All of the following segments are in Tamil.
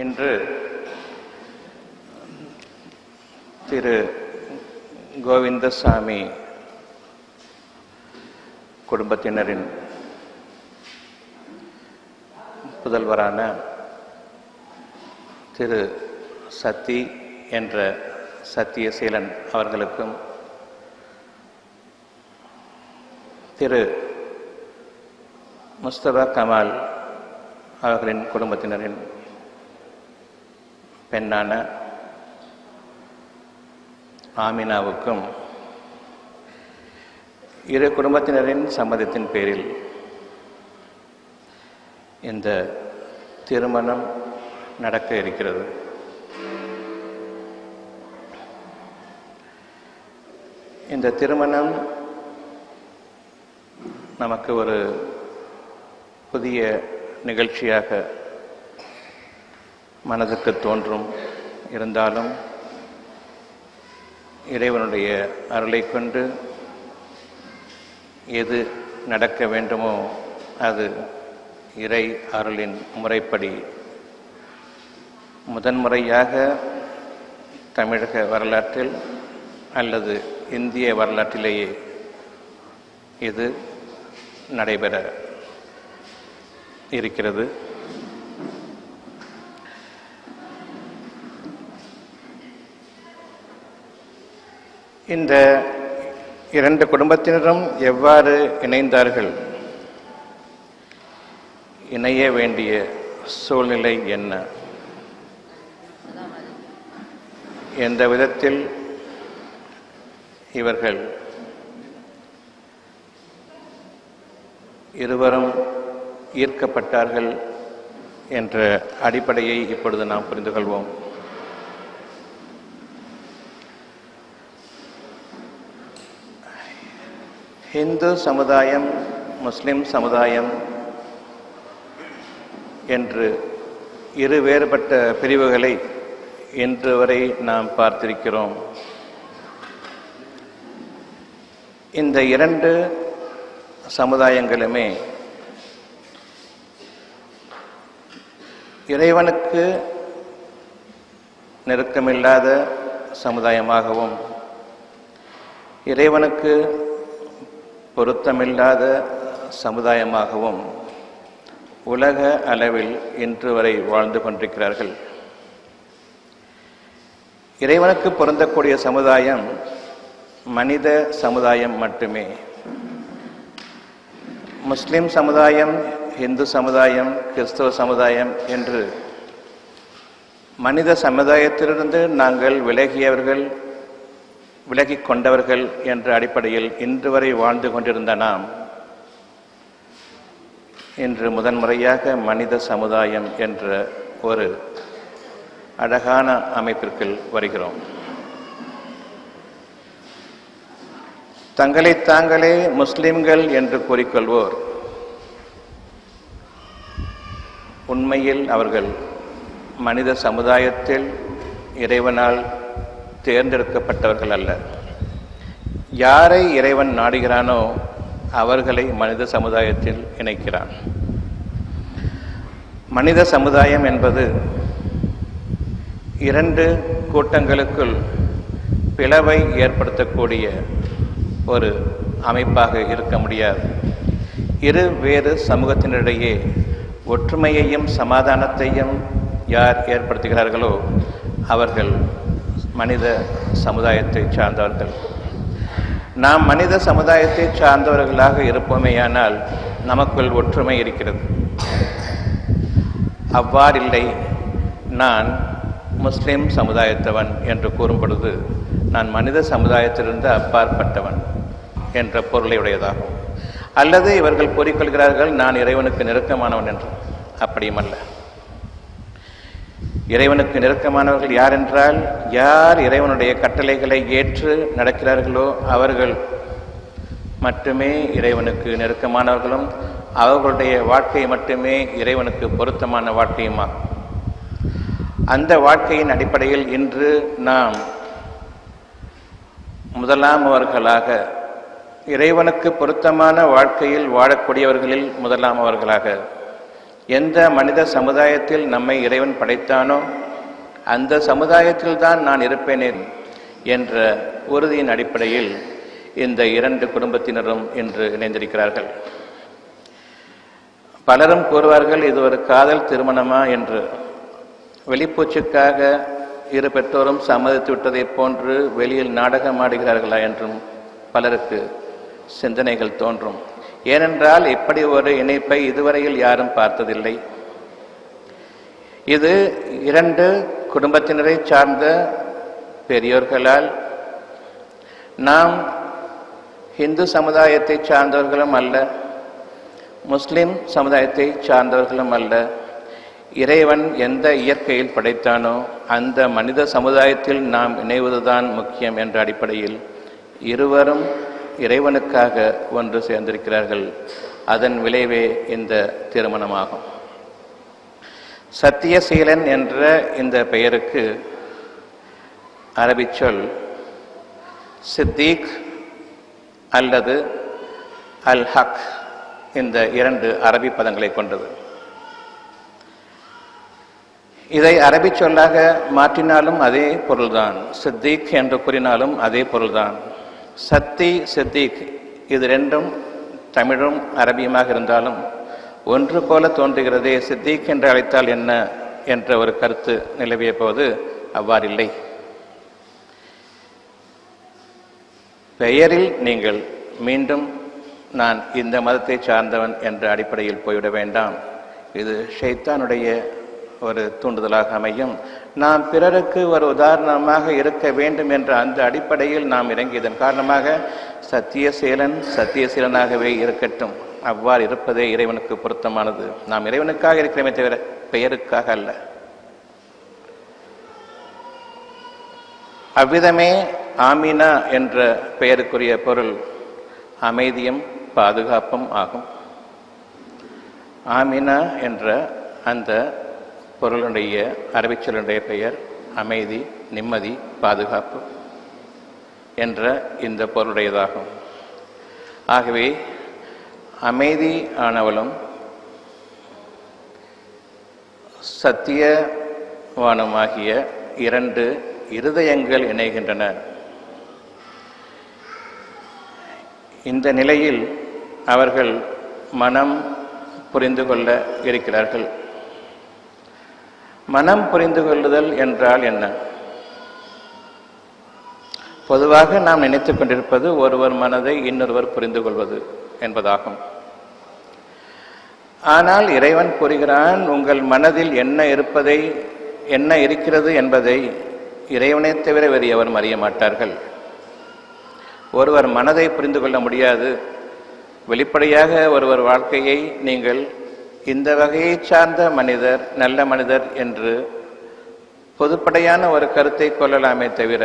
இன்று திரு கோவிந்தசாமி குடும்பத்தினரின் புதல்வரான திரு சத்தி என்ற சத்தியசீலன் அவர்களுக்கும், திரு முஸ்தபா கமால் அவர்களின் குடும்பத்தினரின் பெண்ணான ஆமினாவுக்கும் இரு குடும்பத்தினரின் சம்மதத்தின் பேரில் இந்த திருமணம் நடக்க இருக்கிறது. இந்த திருமணம் நமக்கு ஒரு புதிய நிகழ்ச்சியாக மனதுக்கு தோன்றும். இருந்தாலும் இறைவனுடைய அருளை கொண்டு எது நடக்க வேண்டுமோ அது இறை அருளின் முறைப்படி முதன்முறையாக தமிழக வரலாற்றில் அல்லது இந்திய வரலாற்றிலேயே இது நடைபெற இருக்கிறது. இந்த இரண்டு குடும்பத்தினரும் எவ்வாறு இணைந்தார்கள், இணைய வேண்டிய சூழ்நிலை என்ன, எந்த விதத்தில் இவர்கள் இருவரும் ஈர்க்கப்பட்டார்கள் என்ற அடிப்படையை இப்பொழுது நாம் புரிந்து கொள்வோம். இந்து சமுதாயம், முஸ்லிம் சமுதாயம் என்று இரு வேறுபட்ட பிரிவுகளை இன்று வரை நாம் பார்த்திருக்கிறோம். இந்த இரண்டு சமுதாயங்களுமே இறைவனுக்கு நெருக்கமில்லாத சமுதாயமாகவும் இறைவனுக்கு பொருத்தமில்லாத சமுதாயமாகவும் உலக அளவில் இன்று வரை வாழ்ந்து கொண்டிருக்கிறார்கள். இறைவனுக்கு பொருந்தக்கூடிய சமுதாயம் மனித சமுதாயம் மட்டுமே. முஸ்லிம் சமுதாயம், இந்து சமுதாயம், கிறிஸ்தவ சமுதாயம் என்று மனித சமுதாயத்திலிருந்து நாங்கள் விலகிக் கொண்டவர்கள் என்ற அடிப்படையில் இன்று வரை வாழ்ந்து கொண்டிருந்த நாம் இன்று முதன்முறையாக மனித சமுதாயம் என்ற ஒரு அழகான அமைப்பிற்குள் வருகிறோம். தங்களை தாங்களே முஸ்லிம்கள் என்று கூறிக்கொள்வோர் உண்மையில் அவர்கள் மனித சமுதாயத்தில் இறைவனால் தேர்ந்தெடுக்கப்பட்டவர்கள் அல்ல. யாரை இறைவன் நாடுகிறானோ அவர்களை மனித சமுதாயத்தில் இணைக்கிறான். மனித சமுதாயம் என்பது இரண்டு கூட்டங்களுக்குள் பிளவை ஏற்படுத்தக்கூடிய ஒரு அமைப்பாக இருக்க முடியாது. இரு வேறு சமூகத்தினரிடையே ஒற்றுமையையும் சமாதானத்தையும் யார் ஏற்படுத்துகிறார்களோ அவர்கள் மனித சமுதாயத்தை சார்ந்தவர்கள். நாம் மனித சமுதாயத்தை சார்ந்தவர்களாக இருப்போமேயானால் நமக்குள் ஒற்றுமை இருக்கிறது. அவ்வாறில்லை, நான் முஸ்லிம் சமுதாயத்தவன் என்று கூறும் பொழுது நான் மனித சமுதாயத்திலிருந்து அப்பாற்பட்டவன் என்ற பொருளை உடையதாகும். அல்லது இவர்கள் கூறிக்கொள்கிறார்கள் நான் இறைவனுக்கு நெருக்கமானவன் என்று. அப்படியுமல்ல. இறைவனுக்கு நெருக்கமானவர்கள் யார் என்றால், யார் இறைவனுடைய கட்டளைகளை ஏற்று நடக்கிறார்களோ அவர்கள் மட்டுமே இறைவனுக்கு நெருக்கமானவர்களும் அவர்களுடைய வாழ்க்கை மட்டுமே இறைவனுக்கு பொருத்தமான வாழ்க்கையுமாகும். அந்த வாழ்க்கையின் அடிப்படையில் இன்று நாம் முதலாமவர்களாக இறைவனுக்கு பொருத்தமான வாழ்க்கையில் வாழக்கூடியவர்களில் முதலாமவர்களாக எந்த மனித சமுதாயத்தில் நம்மை இறைவன் படைத்தானோ அந்த சமுதாயத்தில் தான் நான் இருப்பேனே என்ற உறுதியின் அடிப்படையில் இந்த இரண்டு குடும்பத்தினரும் இன்று இணைந்திருக்கிறார்கள். பலரும் கூறுவார்கள், இது ஒரு காதல் திருமணமா என்று. வெளிப்பூச்சுக்காக இரு பெற்றோரும் சம்மதித்து விட்டதைப் போன்று வெளியில் நாடகம் ஆடுகிறார்களா என்றும் பலருக்கு சிந்தனைகள் தோன்றும். ஏனென்றால் இப்படி ஒரு இணைப்பை இதுவரையில் யாரும் பார்த்ததில்லை. இது இரண்டு குடும்பத்தினரை சார்ந்த பெரியோர்களால், நாம் இந்து சமுதாயத்தை சார்ந்தவர்களும் அல்ல, முஸ்லிம் சமுதாயத்தை சார்ந்தவர்களும் அல்ல, இறைவன் எந்த இயற்கையில் படைத்தானோ அந்த மனித சமுதாயத்தில் நாம் இணைவதுதான் முக்கியம் என்ற அடிப்படையில் இருவரும் இறைவனுக்காக ஒன்று சேர்ந்திருக்கிறார்கள். அதன் விளைவே இந்த திருமணமாகும். சத்தியசீலன் என்ற இந்த பெயருக்கு அரபிச் சொல் சித்தீக் அல்லது அல் ஹக், இந்த இரண்டு அரபி பதங்களை கொண்டது. இதை அரபி சொல்லாக மாற்றினாலும் அதே பொருள்தான், சித்தீக் என்று கூறினாலும் அதே பொருள்தான். சத்தி, சித்தீக் இது ரெண்டும் தமிழும் அரபியுமாக இருந்தாலும் ஒன்று போல தோன்றுகிறதே. சித்தீக் என்று அழைத்தால் என்ன என்ற ஒரு கருத்து நிலவிய போது அவ்வாறில்லை. பெயரில் நீங்கள் மீண்டும் நான் இந்த மதத்தை சார்ந்தவன் என்ற அடிப்படையில் போய்விட வேண்டாம். இது ஷைத்தானுடைய ஒரு தூண்டுதலாக அமையும். நாம் பிறருக்கு ஒரு உதாரணமாக இருக்க வேண்டும் என்ற அந்த அடிப்படையில் நாம் இறங்கியதன் காரணமாக சத்தியசீலனாகவே இருக்கட்டும், அவ்வாறு இருப்பதே இறைவனுக்கு பொருத்தமானது. நாம் இறைவனுக்காக இருக்கிறோமே தவிர பெயருக்காக அல்ல. அவ்விதமே ஆமினா என்ற பெயருக்குரிய பொருள் அமைதியும் பாதுகாப்பும் ஆகும். ஆமினா என்ற அந்த பொருளுடைய அரபிச்சொல்லுடைய பெயர் அமைதி, நிம்மதி, பாதுகாப்பு என்ற இந்த பொருளுடையதாகும். ஆகவே அமைதி ஆனவளும் சத்தியவானுமாகிய இரண்டு இருதயங்கள் இணைகின்றன. இந்த நிலையில் அவர்கள் மனம் புரிந்து கொள்ள இருக்கிறார்கள். மனம் புரிந்து கொள்ளுதல் என்றால் என்ன? பொதுவாக நாம் நினைத்துக் கொண்டிருப்பது ஒருவர் மனதை இன்னொருவர் புரிந்து கொள்வது என்பதாகும். ஆனால் இறைவன் கூறுகிறான், உங்கள் மனதில் என்ன இருக்கிறது என்பதை இறைவனை தவிர வேறு எவரும் அறிய மாட்டார்கள். ஒருவர் மனதை புரிந்து கொள்ள முடியாது. வெளிப்படையாக ஒருவர் வாழ்க்கையை நீங்கள் இந்த வகையை சார்ந்த மனிதர், நல்ல மனிதர் என்று பொதுப்படையான ஒரு கருத்தை கொள்ளலாமே தவிர,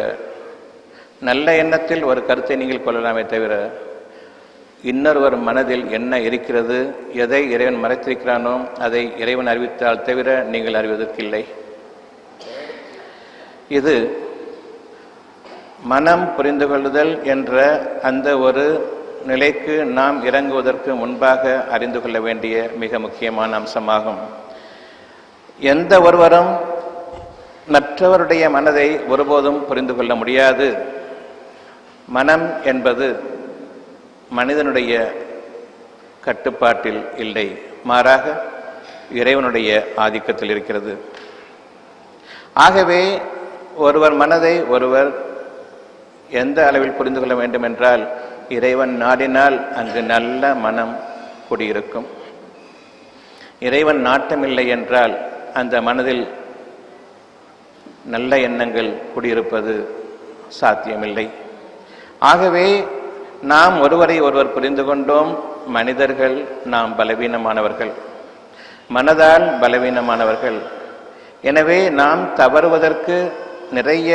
நல்ல எண்ணத்தில் ஒரு கருத்தை நீங்கள் கொள்ளலாமே தவிர, இன்னொருவர் மனதில் என்ன இருக்கிறது, எதை இறைவன் மறைத்திருக்கிறானோ அதை இறைவன் அறிவித்தால் தவிர நீங்கள் அறிவதற்கில்லை. இது மனம் புரிந்து கொள்ளுதல் என்ற அந்த ஒரு நிலைக்கு நாம் இறங்குவதற்கு முன்பாக அறிந்து கொள்ள வேண்டிய மிக முக்கியமான அம்சமாகும். எந்த ஒருவரும் மற்றவருடைய மனதை ஒருபோதும் புரிந்து கொள்ள முடியாது. மனம் என்பது மனிதனுடைய கட்டுப்பாட்டில் இல்லை, மாறாக இறைவனுடைய ஆதிக்கத்தில் இருக்கிறது. ஆகவே ஒருவர் மனதை ஒருவர் எந்த அளவில் புரிந்து கொள்ள வேண்டும் என்றால், இறைவன் நாடினால் அங்கு நல்ல மனம் குடியிருக்கும். இறைவன் நாட்டமில்லை என்றால் அந்த மனதில் நல்ல எண்ணங்கள் குடியிருப்பது சாத்தியமில்லை. ஆகவே நாம் ஒருவரை ஒருவர் புரிந்து கொண்டோம். மனிதர்கள் நாம் பலவீனமானவர்கள், மனதால் பலவீனமானவர்கள். எனவே நாம் தவறுவதற்கு நிறைய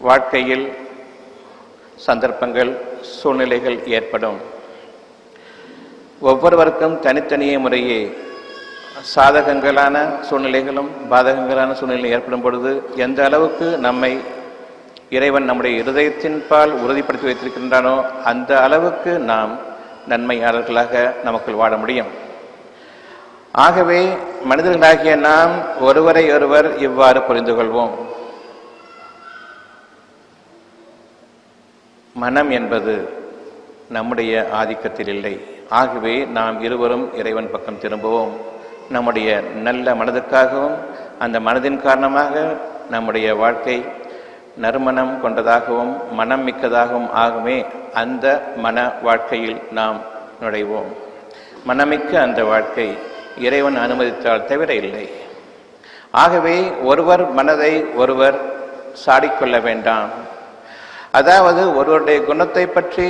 வாழ்க்கையில் சந்தர்ப்பங்கள், சூழ்நிலைகள் ஏற்படும். ஒவ்வொருவருக்கும் தனித்தனியே முறையே சாதகங்களான சூழ்நிலைகளும் பாதகங்களான சூழ்நிலை ஏற்படும் பொழுது எந்த அளவுக்கு நம்மை இறைவன் நம்முடைய இருதயத்தின் பால் உறுதிப்படுத்தி வைத்திருக்கின்றானோ அந்த அளவுக்கு நாம் நன்மையாளர்களாக நமக்குள் வாழ முடியும். ஆகவே மனிதர்களாகிய நாம் ஒருவரை ஒருவர் இவ்வாறு புரிந்து கொள்வோம். மனம் என்பது நம்முடைய ஆதிக்கத்தில் இல்லை. ஆகவே நாம் இருவரும் இறைவன் பக்கம் திரும்புவோம். நம்முடைய நல்ல மனதுக்காகவும் அந்த மனதின் காரணமாக நம்முடைய வாழ்க்கை நறுமணம் கொண்டதாகவும் மனம் மிக்கதாகவும் ஆகுமே அந்த மன வாழ்க்கையில் நாம் நுழைவோம். மனமிக்க அந்த வாழ்க்கை இறைவன் அனுமதித்தால் தவிர இல்லை. ஆகவே ஒருவர் மனதை ஒருவர் சாடிக்கொள்ள வேண்டாம். அதாவது ஒருவருடைய குணத்தை பற்றி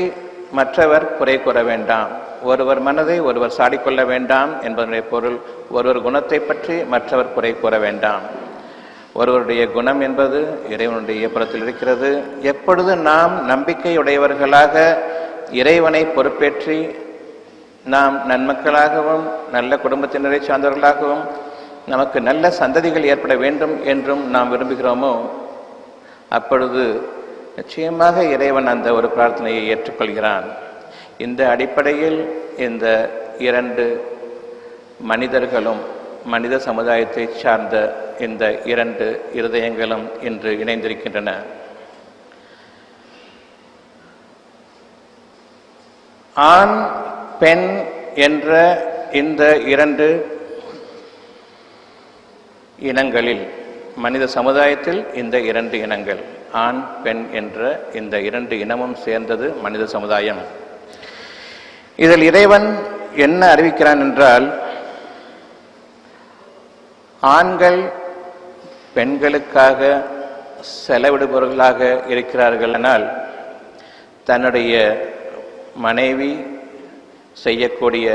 மற்றவர் குறை கூற வேண்டாம். ஒருவர் மனதை ஒருவர் சாடிக்கொள்ள வேண்டாம் என்பதனுடைய பொருள் ஒருவர் குணத்தை பற்றி மற்றவர் குறை கூற வேண்டாம். ஒருவருடைய குணம் என்பது இறைவனுடைய புறத்தில் இருக்கிறது. எப்பொழுது நாம் நம்பிக்கையுடையவர்களாக இறைவனை பொறுப்பேற்றி நாம் நன்மக்களாகவும் நல்ல குடும்பத்தினரை சார்ந்தவர்களாகவும் நமக்கு நல்ல சந்ததிகள் ஏற்பட வேண்டும் என்றும் நாம் விரும்புகிறோமோ அப்பொழுது நிச்சயமாக இறைவன் அந்த ஒரு பிரார்த்தனையை ஏற்றுக்கொள்கிறான். இந்த அடிப்படையில் இந்த இரண்டு மனிதர்களும் மனித சமுதாயத்தை சார்ந்த இந்த இரண்டு இருதயங்களும் இன்று இணைந்திருக்கின்றன. ஆண் பெண் என்ற இந்த இரண்டு இனங்களில் மனித சமுதாயத்தில் இந்த இரண்டு இனங்கள் ஆண் பெண் என்ற இந்த இரண்டு இனமும் சேர்ந்தது மனித சமுதாயம். இதில் இறைவன் என்ன அறிவிக்கிறான் என்றால், ஆண்கள் பெண்களுக்காக செலவிடுபவர்களாக இருக்கிறார்கள். ஆனால் தன்னுடைய மனைவி செய்யக்கூடிய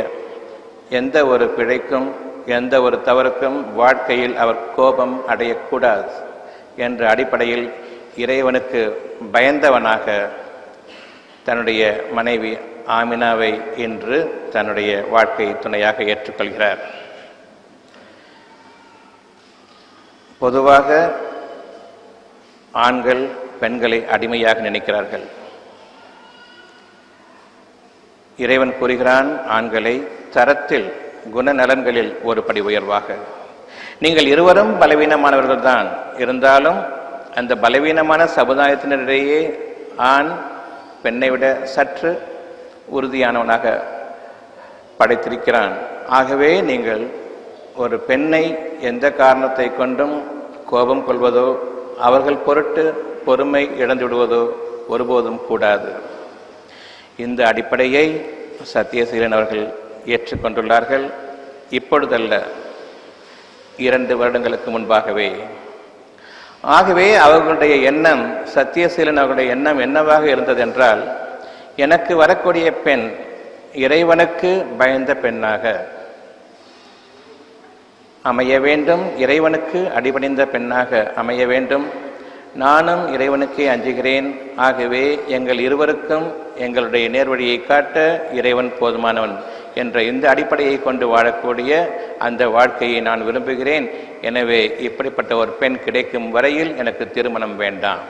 எந்த ஒரு பிழைக்கும் எந்த ஒரு தவறுக்கும் வாழ்க்கையில் அவர் கோபம் அடையக்கூடாது என்ற அடிப்படையில் இறைவனுக்கு பயந்தவனாக தன்னுடைய மனைவி ஆமினாவை இன்று தன்னுடைய வாழ்க்கை துணையாக ஏற்றுக்கொள்கிறார். பொதுவாக ஆண்கள் பெண்களை அடிமையாக நினைக்கிறார்கள். இறைவன் கூறுகிறான், ஆண்களை தரத்தில் குணநலன்களில் ஒரு படி உயர்வாக. நீங்கள் இருவரும் பலவீனமானவர்கள் தான், இருந்தாலும் அந்த பலவீனமான சமுதாயத்தினரிடையே ஆண் பெண்ணை விட சற்று உறுதியானவனாக படைத்திருக்கிறான். ஆகவே நீங்கள் ஒரு பெண்ணை எந்த காரணத்தை கொண்டும் கோபம் கொள்வதோ அவர்கள் பொருட்டு பொறுமை இழந்து விடுவதோ ஒருபோதும் கூடாது. இந்த அடிப்படையை சத்தியசீலன் அவர்கள் ஏற்றுக்கொண்டுள்ளார்கள். இப்பொழுதல்ல, 2 வருடங்களுக்கு முன்பாகவே. ஆகவே அவர்களுடைய எண்ணம், சத்தியசீலன் அவர்களுடைய எண்ணம் என்னவாக இருந்ததென்றால், எனக்கு வரக்கூடிய பெண் இறைவனுக்கு பயந்த பெண்ணாக அமைய வேண்டும், இறைவனுக்கு அடிபணிந்த பெண்ணாக அமைய வேண்டும். நானும் இறைவனுக்கே அஞ்சுகிறேன். ஆகவே எங்கள் இருவருக்கும் எங்களுடைய நேர்வழியை காட்ட இறைவன் போதுமானவன் என்ற இந்த அடிப்படையை கொண்டு வாழக்கூடிய அந்த வாழ்க்கையை நான் விரும்புகிறேன். எனவே இப்படிப்பட்ட ஒரு பெண் கிடைக்கும் வரையில் எனக்கு திருமணம் வேண்டாம்.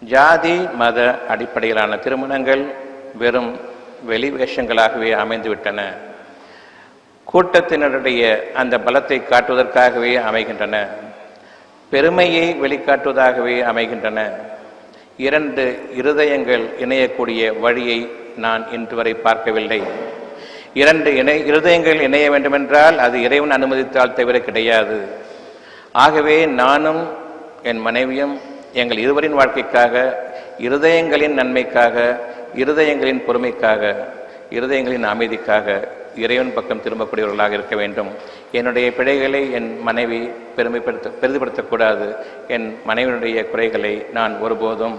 ஜாதி மத அடிப்படையிலான திருமணங்கள் வெறும் வெளி வேஷங்களாகவே அமைந்துவிட்டன. கூட்டத்தினருடைய அந்த பலத்தை காட்டுவதற்காகவே அமைகின்றன. பெருமையை வெளிக்காட்டுவதாகவே அமைகின்றன. 2 இருதயங்கள் இணையக்கூடிய வழியை நான் இன்று வரை பார்க்கவில்லை. 2 இருதயங்கள் இணைய வேண்டுமென்றால் அது இறைவன் அனுமதித்தால் தவிர கிடையாது. ஆகவே நானும் என் மனைவியும் எங்கள் இருவரின் வாழ்க்கைக்காக, இருதயங்களின் நன்மைக்காக, இருதயங்களின் பொறுமைக்காக, இருதயங்களின் அமைதிக்காக இறைவன் பக்கம் திரும்பக்கூடியவர்களாக இருக்க வேண்டும். என்னுடைய பிழைகளை என் மனைவி பெரிதுபடுத்தக்கூடாது. என் மனைவியினுடைய குறைகளை நான் ஒருபோதும்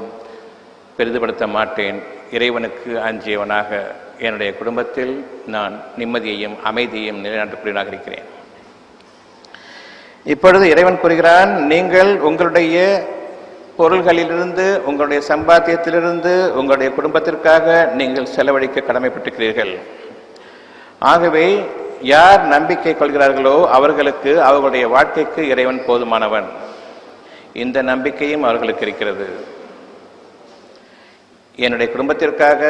பெரிதுபடுத்த மாட்டேன். இறைவனுக்கு அஞ்சியவனாக என்னுடைய குடும்பத்தில் நான் நிம்மதியையும் அமைதியையும் நிலைநாட்டக்கூடியவனாக இருக்கிறேன். இப்பொழுது இறைவன் கூறுகிறான், நீங்கள் உங்களுடைய பொருள்களிலிருந்து, உங்களுடைய சம்பாத்தியத்திலிருந்து உங்களுடைய குடும்பத்திற்காக நீங்கள் செலவழிக்க கடமைப்பட்டிருக்கிறீர்கள். ஆகவே யார் நம்பிக்கை கொள்கிறார்களோ அவர்களுக்கு அவர்களுடைய வாழ்க்கைக்கு இறைவன் போதுமானவன். இந்த நம்பிக்கையும் அவர்களுக்கு இருக்கிறது. என்னுடைய குடும்பத்திற்காக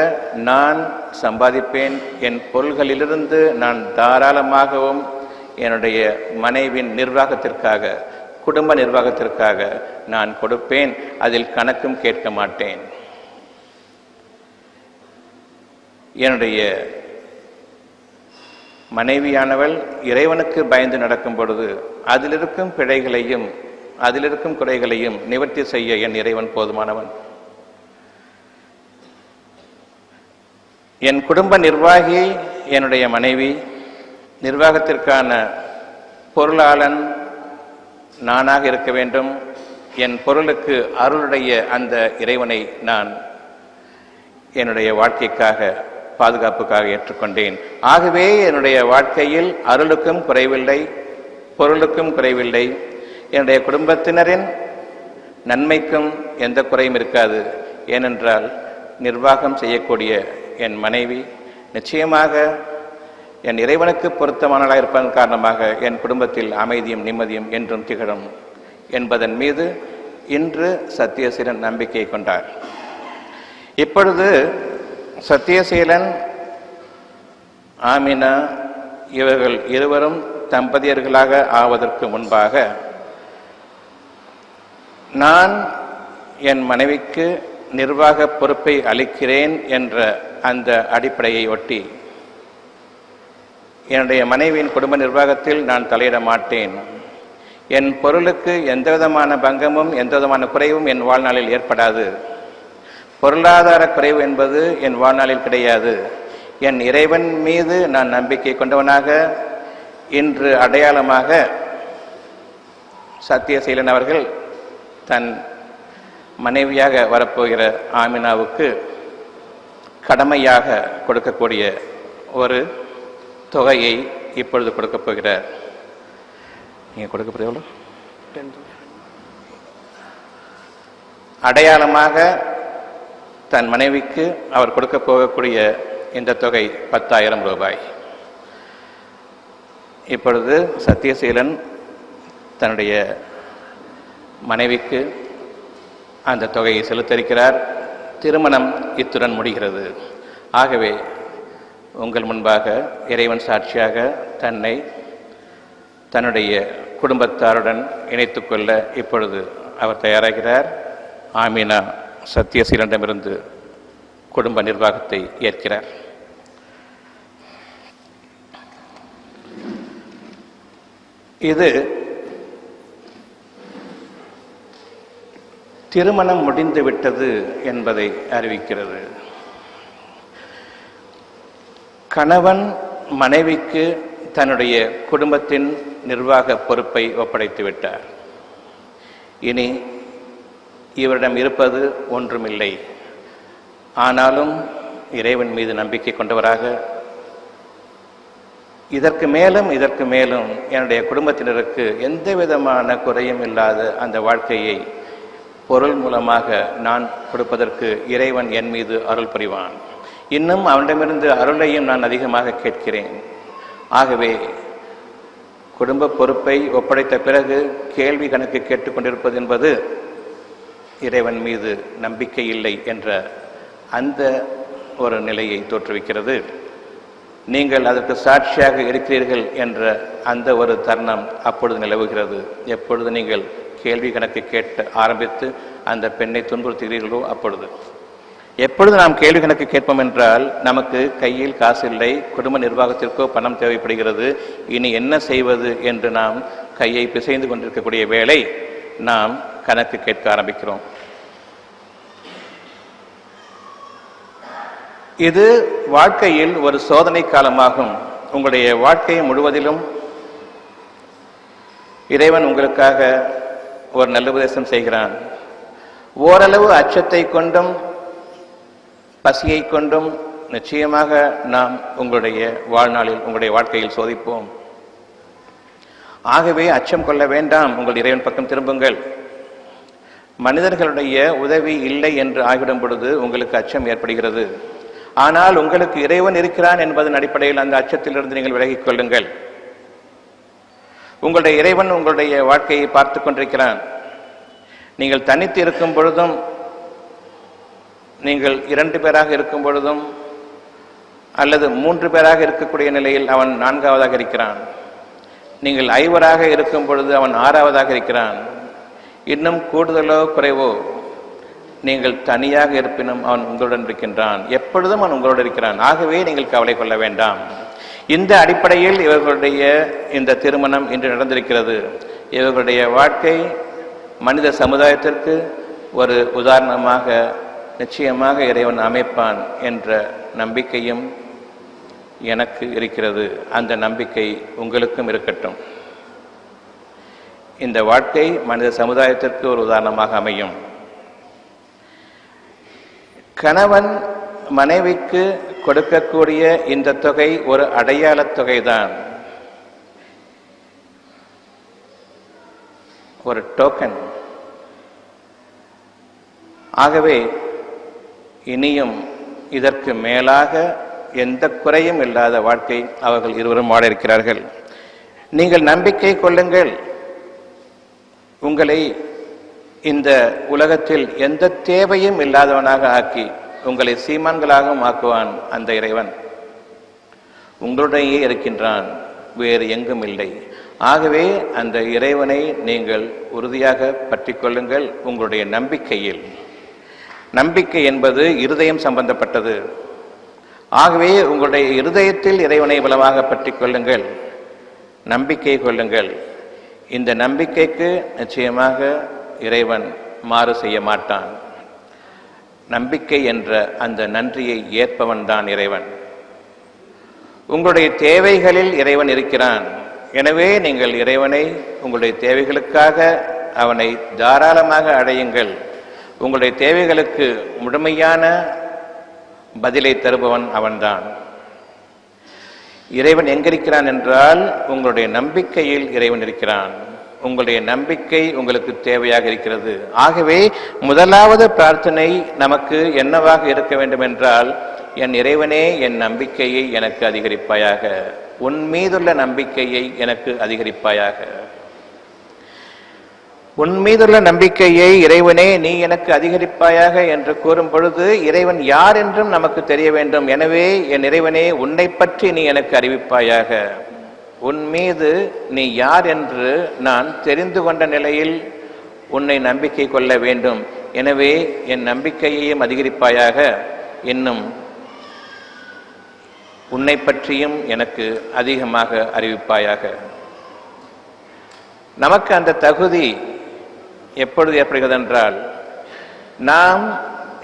நான் சம்பாதிப்பேன். என் பொருள்களிலிருந்து நான் தாராளமாகவும் என்னுடைய மனைவியின் நிர்வாகத்திற்காக, குடும்ப நிர்வாகத்திற்காக நான் கொடுப்பேன். அதில் கணக்கும் கேட்க மாட்டேன். என்னுடைய மனைவியானவள் இறைவனுக்கு பயந்து நடக்கும் பொழுது அதிலிருக்கும் பிழைகளையும் அதிலிருக்கும் குறைகளையும் நிவர்த்தி செய்ய என் இறைவன் போதுமானவன். என் குடும்ப நிர்வாகி என்னுடைய மனைவி, நிர்வாகத்திற்கான பொருளாளன் நானாக இருக்க வேண்டும். என் பொருளுக்கு அருளுடைய அந்த இறைவனை நான் என்னுடைய வாழ்க்கைக்காக, பாதுகாப்புக்காக ஏற்றுக்கொண்டேன். ஆகவே என்னுடைய வாழ்க்கையில் அருளுக்கும் குறைவில்லை, பொருளுக்கும் குறைவில்லை. என்னுடைய குடும்பத்தினரின் நன்மைக்கும் எந்த குறையும் இருக்காது. ஏனென்றால் நிர்வாகம் செய்யக்கூடிய என் மனைவி நிச்சயமாக என் இறைவனுக்கு பொருத்தமானவளாக இருப்பதன் காரணமாக என் குடும்பத்தில் அமைதியும் நிம்மதியும் என்றும் திகழும் என்பதன் மீது இன்று சத்தியசீலன் நம்பிக்கை கொண்டார். இப்பொழுது சத்தியசீலன், ஆமினா இவர்கள் இருவரும் தம்பதியர்களாக ஆவதற்கு முன்பாக நான் என் மனைவிக்கு நிர்வாக பொறுப்பை அளிக்கிறேன் என்ற அந்த அடிப்படையை ஒட்டி என்னுடைய மனைவியின் குடும்ப நிர்வாகத்தில் நான் தலையிட மாட்டேன். என் பொருளுக்கு எந்தவிதமான பங்கமும் எந்தவிதமான குறைவும் என் வாழ்நாளில் ஏற்படாது. பொருளாதார குறைவு என்பது என் வாழ்நாளில் கிடையாது. என் இறைவன் மீது நான் நம்பிக்கை கொண்டவனாக இன்று அடையாளமாக சத்தியசீலன் அவர்கள் தன் மனைவியாக வரப்போகிற ஆமினாவுக்கு கடமையாக கொடுக்கக்கூடிய ஒரு தொகையை இப்பொழுது கொடுக்கப் போகிறார். நீங்கள் கொடுக்க போகிற எவ்வளோ? அடையாளமாக தன் மனைவிக்கு அவர் கொடுக்க போகக்கூடிய இந்த தொகை 10,000 ரூபாய். இப்பொழுது சத்தியசீலன் தன்னுடைய மனைவிக்கு அந்த தொகையை செலுத்திருக்கிறார். திருமணம் இத்துடன் முடிகிறது. ஆகவே உங்கள் முன்பாக இறைவன் சாட்சியாக தன்னை தன்னுடைய குடும்பத்தாருடன் இணைத்துக்கொள்ள இப்பொழுது அவர் தயாராகிறார். ஆமினா சத்தியசீலனிடமிருந்து குடும்ப நிர்வாகத்தை ஏற்கிறார். இது திருமணம் முடிந்து விட்டது என்பதை அறிவிக்கிறது. கணவன் மனைவிக்கு தன்னுடைய குடும்பத்தின் நிர்வாக பொறுப்பை ஒப்படைத்து விட்டார். இனி இவரிடம் இருப்பது ஒன்றுமில்லை. ஆனாலும் இறைவன் மீது நம்பிக்கை கொண்டவராக இதற்கு மேலும் என்னுடைய குடும்பத்தினருக்கு எந்த விதமான குறையும் இல்லாத அந்த வாழ்க்கையை பொருள் மூலமாக நான் கொடுப்பதற்கு இறைவன் என் மீது அருள் புரிவான். இன்னும் அவனிடமிருந்து அருளையும் நான் அதிகமாக கேட்கிறேன். ஆகவே குடும்ப பொறுப்பை ஒப்படைத்த பிறகு கேள்வி கணக்கு கேட்டுக்கொண்டிருப்பது என்பது இறைவன் மீது நம்பிக்கை இல்லை என்ற அந்த ஒரு நிலையை தோற்றுவிக்கிறது. நீங்கள் அதற்கு சாட்சியாக இருக்கிறீர்கள் என்ற அந்த ஒரு தருணம் அப்பொழுது நிலவுகிறது. எப்பொழுது நீங்கள் கேள்வி கணக்கு கேட்டு ஆரம்பித்து அந்த பெண்ணை துன்புறுத்துகிறீர்களோ அப்பொழுது. எப்பொழுது நாம் கேள்வி கணக்கு கேட்போம் என்றால் நமக்கு கையில் காசு இல்லை, குடும்ப நிர்வாகத்திற்கோ பணம் தேவைப்படுகிறது, இனி என்ன செய்வது என்று நாம் கையை பிசைந்து கொண்டிருக்கக்கூடிய வேளை நாம் கணக்கு கேட்க ஆரம்பிக்கிறோம். இது வாழ்க்கையில் ஒரு சோதனை காலமாகும். உங்களுடைய வாழ்க்கை முழுவதிலும் இறைவன் உங்களுக்காக ஒரு நல்ல உபதேசம் செய்கிறான். ஓரளவு அச்சத்தை கொண்டும் பசியை கொண்டும் நிச்சயமாக நாம் உங்களுடைய வாழ்நாளில் உங்களுடைய வாழ்க்கையில் சோதிப்போம். ஆகவே அச்சம் கொள்ள வேண்டாம். உங்கள் இறைவன் பக்கம் திரும்புங்கள். மனிதர்களுடைய உதவி இல்லை என்று ஆகிவிடும் பொழுது உங்களுக்கு அச்சம் ஏற்படுகிறது. ஆனால் உங்களுக்கு இறைவன் இருக்கிறான் என்பதன் அடிப்படையில் அந்த அச்சத்திலிருந்து நீங்கள் விலகிக் கொள்ளுங்கள். உங்களுடைய இறைவன் உங்களுடைய வாழ்க்கையை பார்த்து கொண்டிருக்கிறான். நீங்கள் தனித்து இருக்கும் பொழுதும் நீங்கள் 2 பேராக இருக்கும் பொழுதும் அல்லது 3 பேராக இருக்கக்கூடிய நிலையில் அவன் 4ஆவதாக இருக்கிறான். நீங்கள் 5வராக இருக்கும் பொழுது அவன் 6ஆவதாக இருக்கிறான். இன்னும் கூடுதலோ குறைவோ நீங்கள் தனியாக இருப்பினும் அவன் உங்களுடன் இருக்கின்றான். எப்பொழுதும் அவன் உங்களோடு இருக்கிறான். ஆகவே நீங்கள் கவலை கொள்ள வேண்டாம். இந்த அடிப்படையில் இவர்களுடைய இந்த திருமணம் இன்று நடந்திருக்கிறது. இவர்களுடைய வாழ்க்கை மனித சமுதாயத்திற்கு ஒரு உதாரணமாக நிச்சயமாக இறைவன் அமைப்பான் என்ற நம்பிக்கையும் எனக்கு இருக்கிறது. அந்த நம்பிக்கை உங்களுக்கும் இருக்கட்டும். இந்த வாழ்க்கை மனித சமுதாயத்திற்கு ஒரு உதாரணமாக அமையும். கணவன் மனைவிக்கு கொடுக்கக்கூடிய இந்த தொகை ஒரு அடையாளத் தொகைதான், ஒரு டோக்கன். ஆகவே இனியும் இதற்கு மேலாக எந்த குறையும் இல்லாத வாழ்க்கை அவர்கள் இருவரும் வாழ இருக்கிறார்கள். நீங்கள் நம்பிக்கை கொள்ளுங்கள். உங்களை இந்த உலகத்தில் எந்த தேவையும் இல்லாதவனாக ஆக்கி உங்களை சீமான்களாகவும் ஆக்குவான் அந்த இறைவன். உங்களுடையே இருக்கின்றான், வேறு எங்கும் இல்லை. ஆகவே அந்த இறைவனை நீங்கள் உறுதியாக பற்றி கொள்ளுங்கள். உங்களுடைய நம்பிக்கையில், நம்பிக்கை என்பது இருதயம் சம்பந்தப்பட்டது. ஆகவே உங்களுடைய இருதயத்தில் இறைவனை பலமாக பற்றி கொள்ளுங்கள், நம்பிக்கை கொள்ளுங்கள். இந்த நம்பிக்கைக்கு நிச்சயமாக இறைவன் மாறு செய்ய மாட்டான். நம்பிக்கை என்ற அந்த நன்றியை ஏற்பவன் தான் இறைவன். உங்களுடைய தேவைகளில் இறைவன் இருக்கிறான். எனவே நீங்கள் இறைவனை உங்களுடைய தேவைகளுக்காக அவனை தாராளமாக அடையுங்கள். உங்களுடைய தேவைகளுக்கு முழுமையான பதிலை தருபவன் அவன்தான். இறைவன் எங்கிருக்கிறான் என்றால் உங்களுடைய நம்பிக்கையில் இறைவன் இருக்கிறான். உங்களுடைய நம்பிக்கை உங்களுக்கு தேவையாக இருக்கிறது. ஆகவே முதலாவது பிரார்த்தனை நமக்கு என்னவாக இருக்க வேண்டும் என்றால், என் இறைவனே என் நம்பிக்கையை எனக்கு அதிகரிப்பாயாக, உன் மீதுள்ள நம்பிக்கையை எனக்கு அதிகரிப்பாயாக. உன் மீதுள்ள நம்பிக்கையை இறைவனே நீ எனக்கு அதிகரிப்பாயாக என்று கூறும் பொழுது இறைவன் யார் என்றும் நமக்கு தெரிய வேண்டும். எனவே என் இறைவனே உன்னை பற்றி நீ எனக்கு அறிவிப்பாயாக. உன் மீது நீ யார் என்று நான் தெரிந்து கொண்ட நிலையில் உன்னை நம்பிக்கை கொள்ள வேண்டும். எனவே என் நம்பிக்கையையும் அதிகரிப்பாயாக, இன்னும் உன்னை பற்றியும் எனக்கு அதிகமாக அறிவிப்பாயாக. நமக்கு அந்த தகுதி எப்பொழுது ஏற்படுகிறது என்றால், நாம்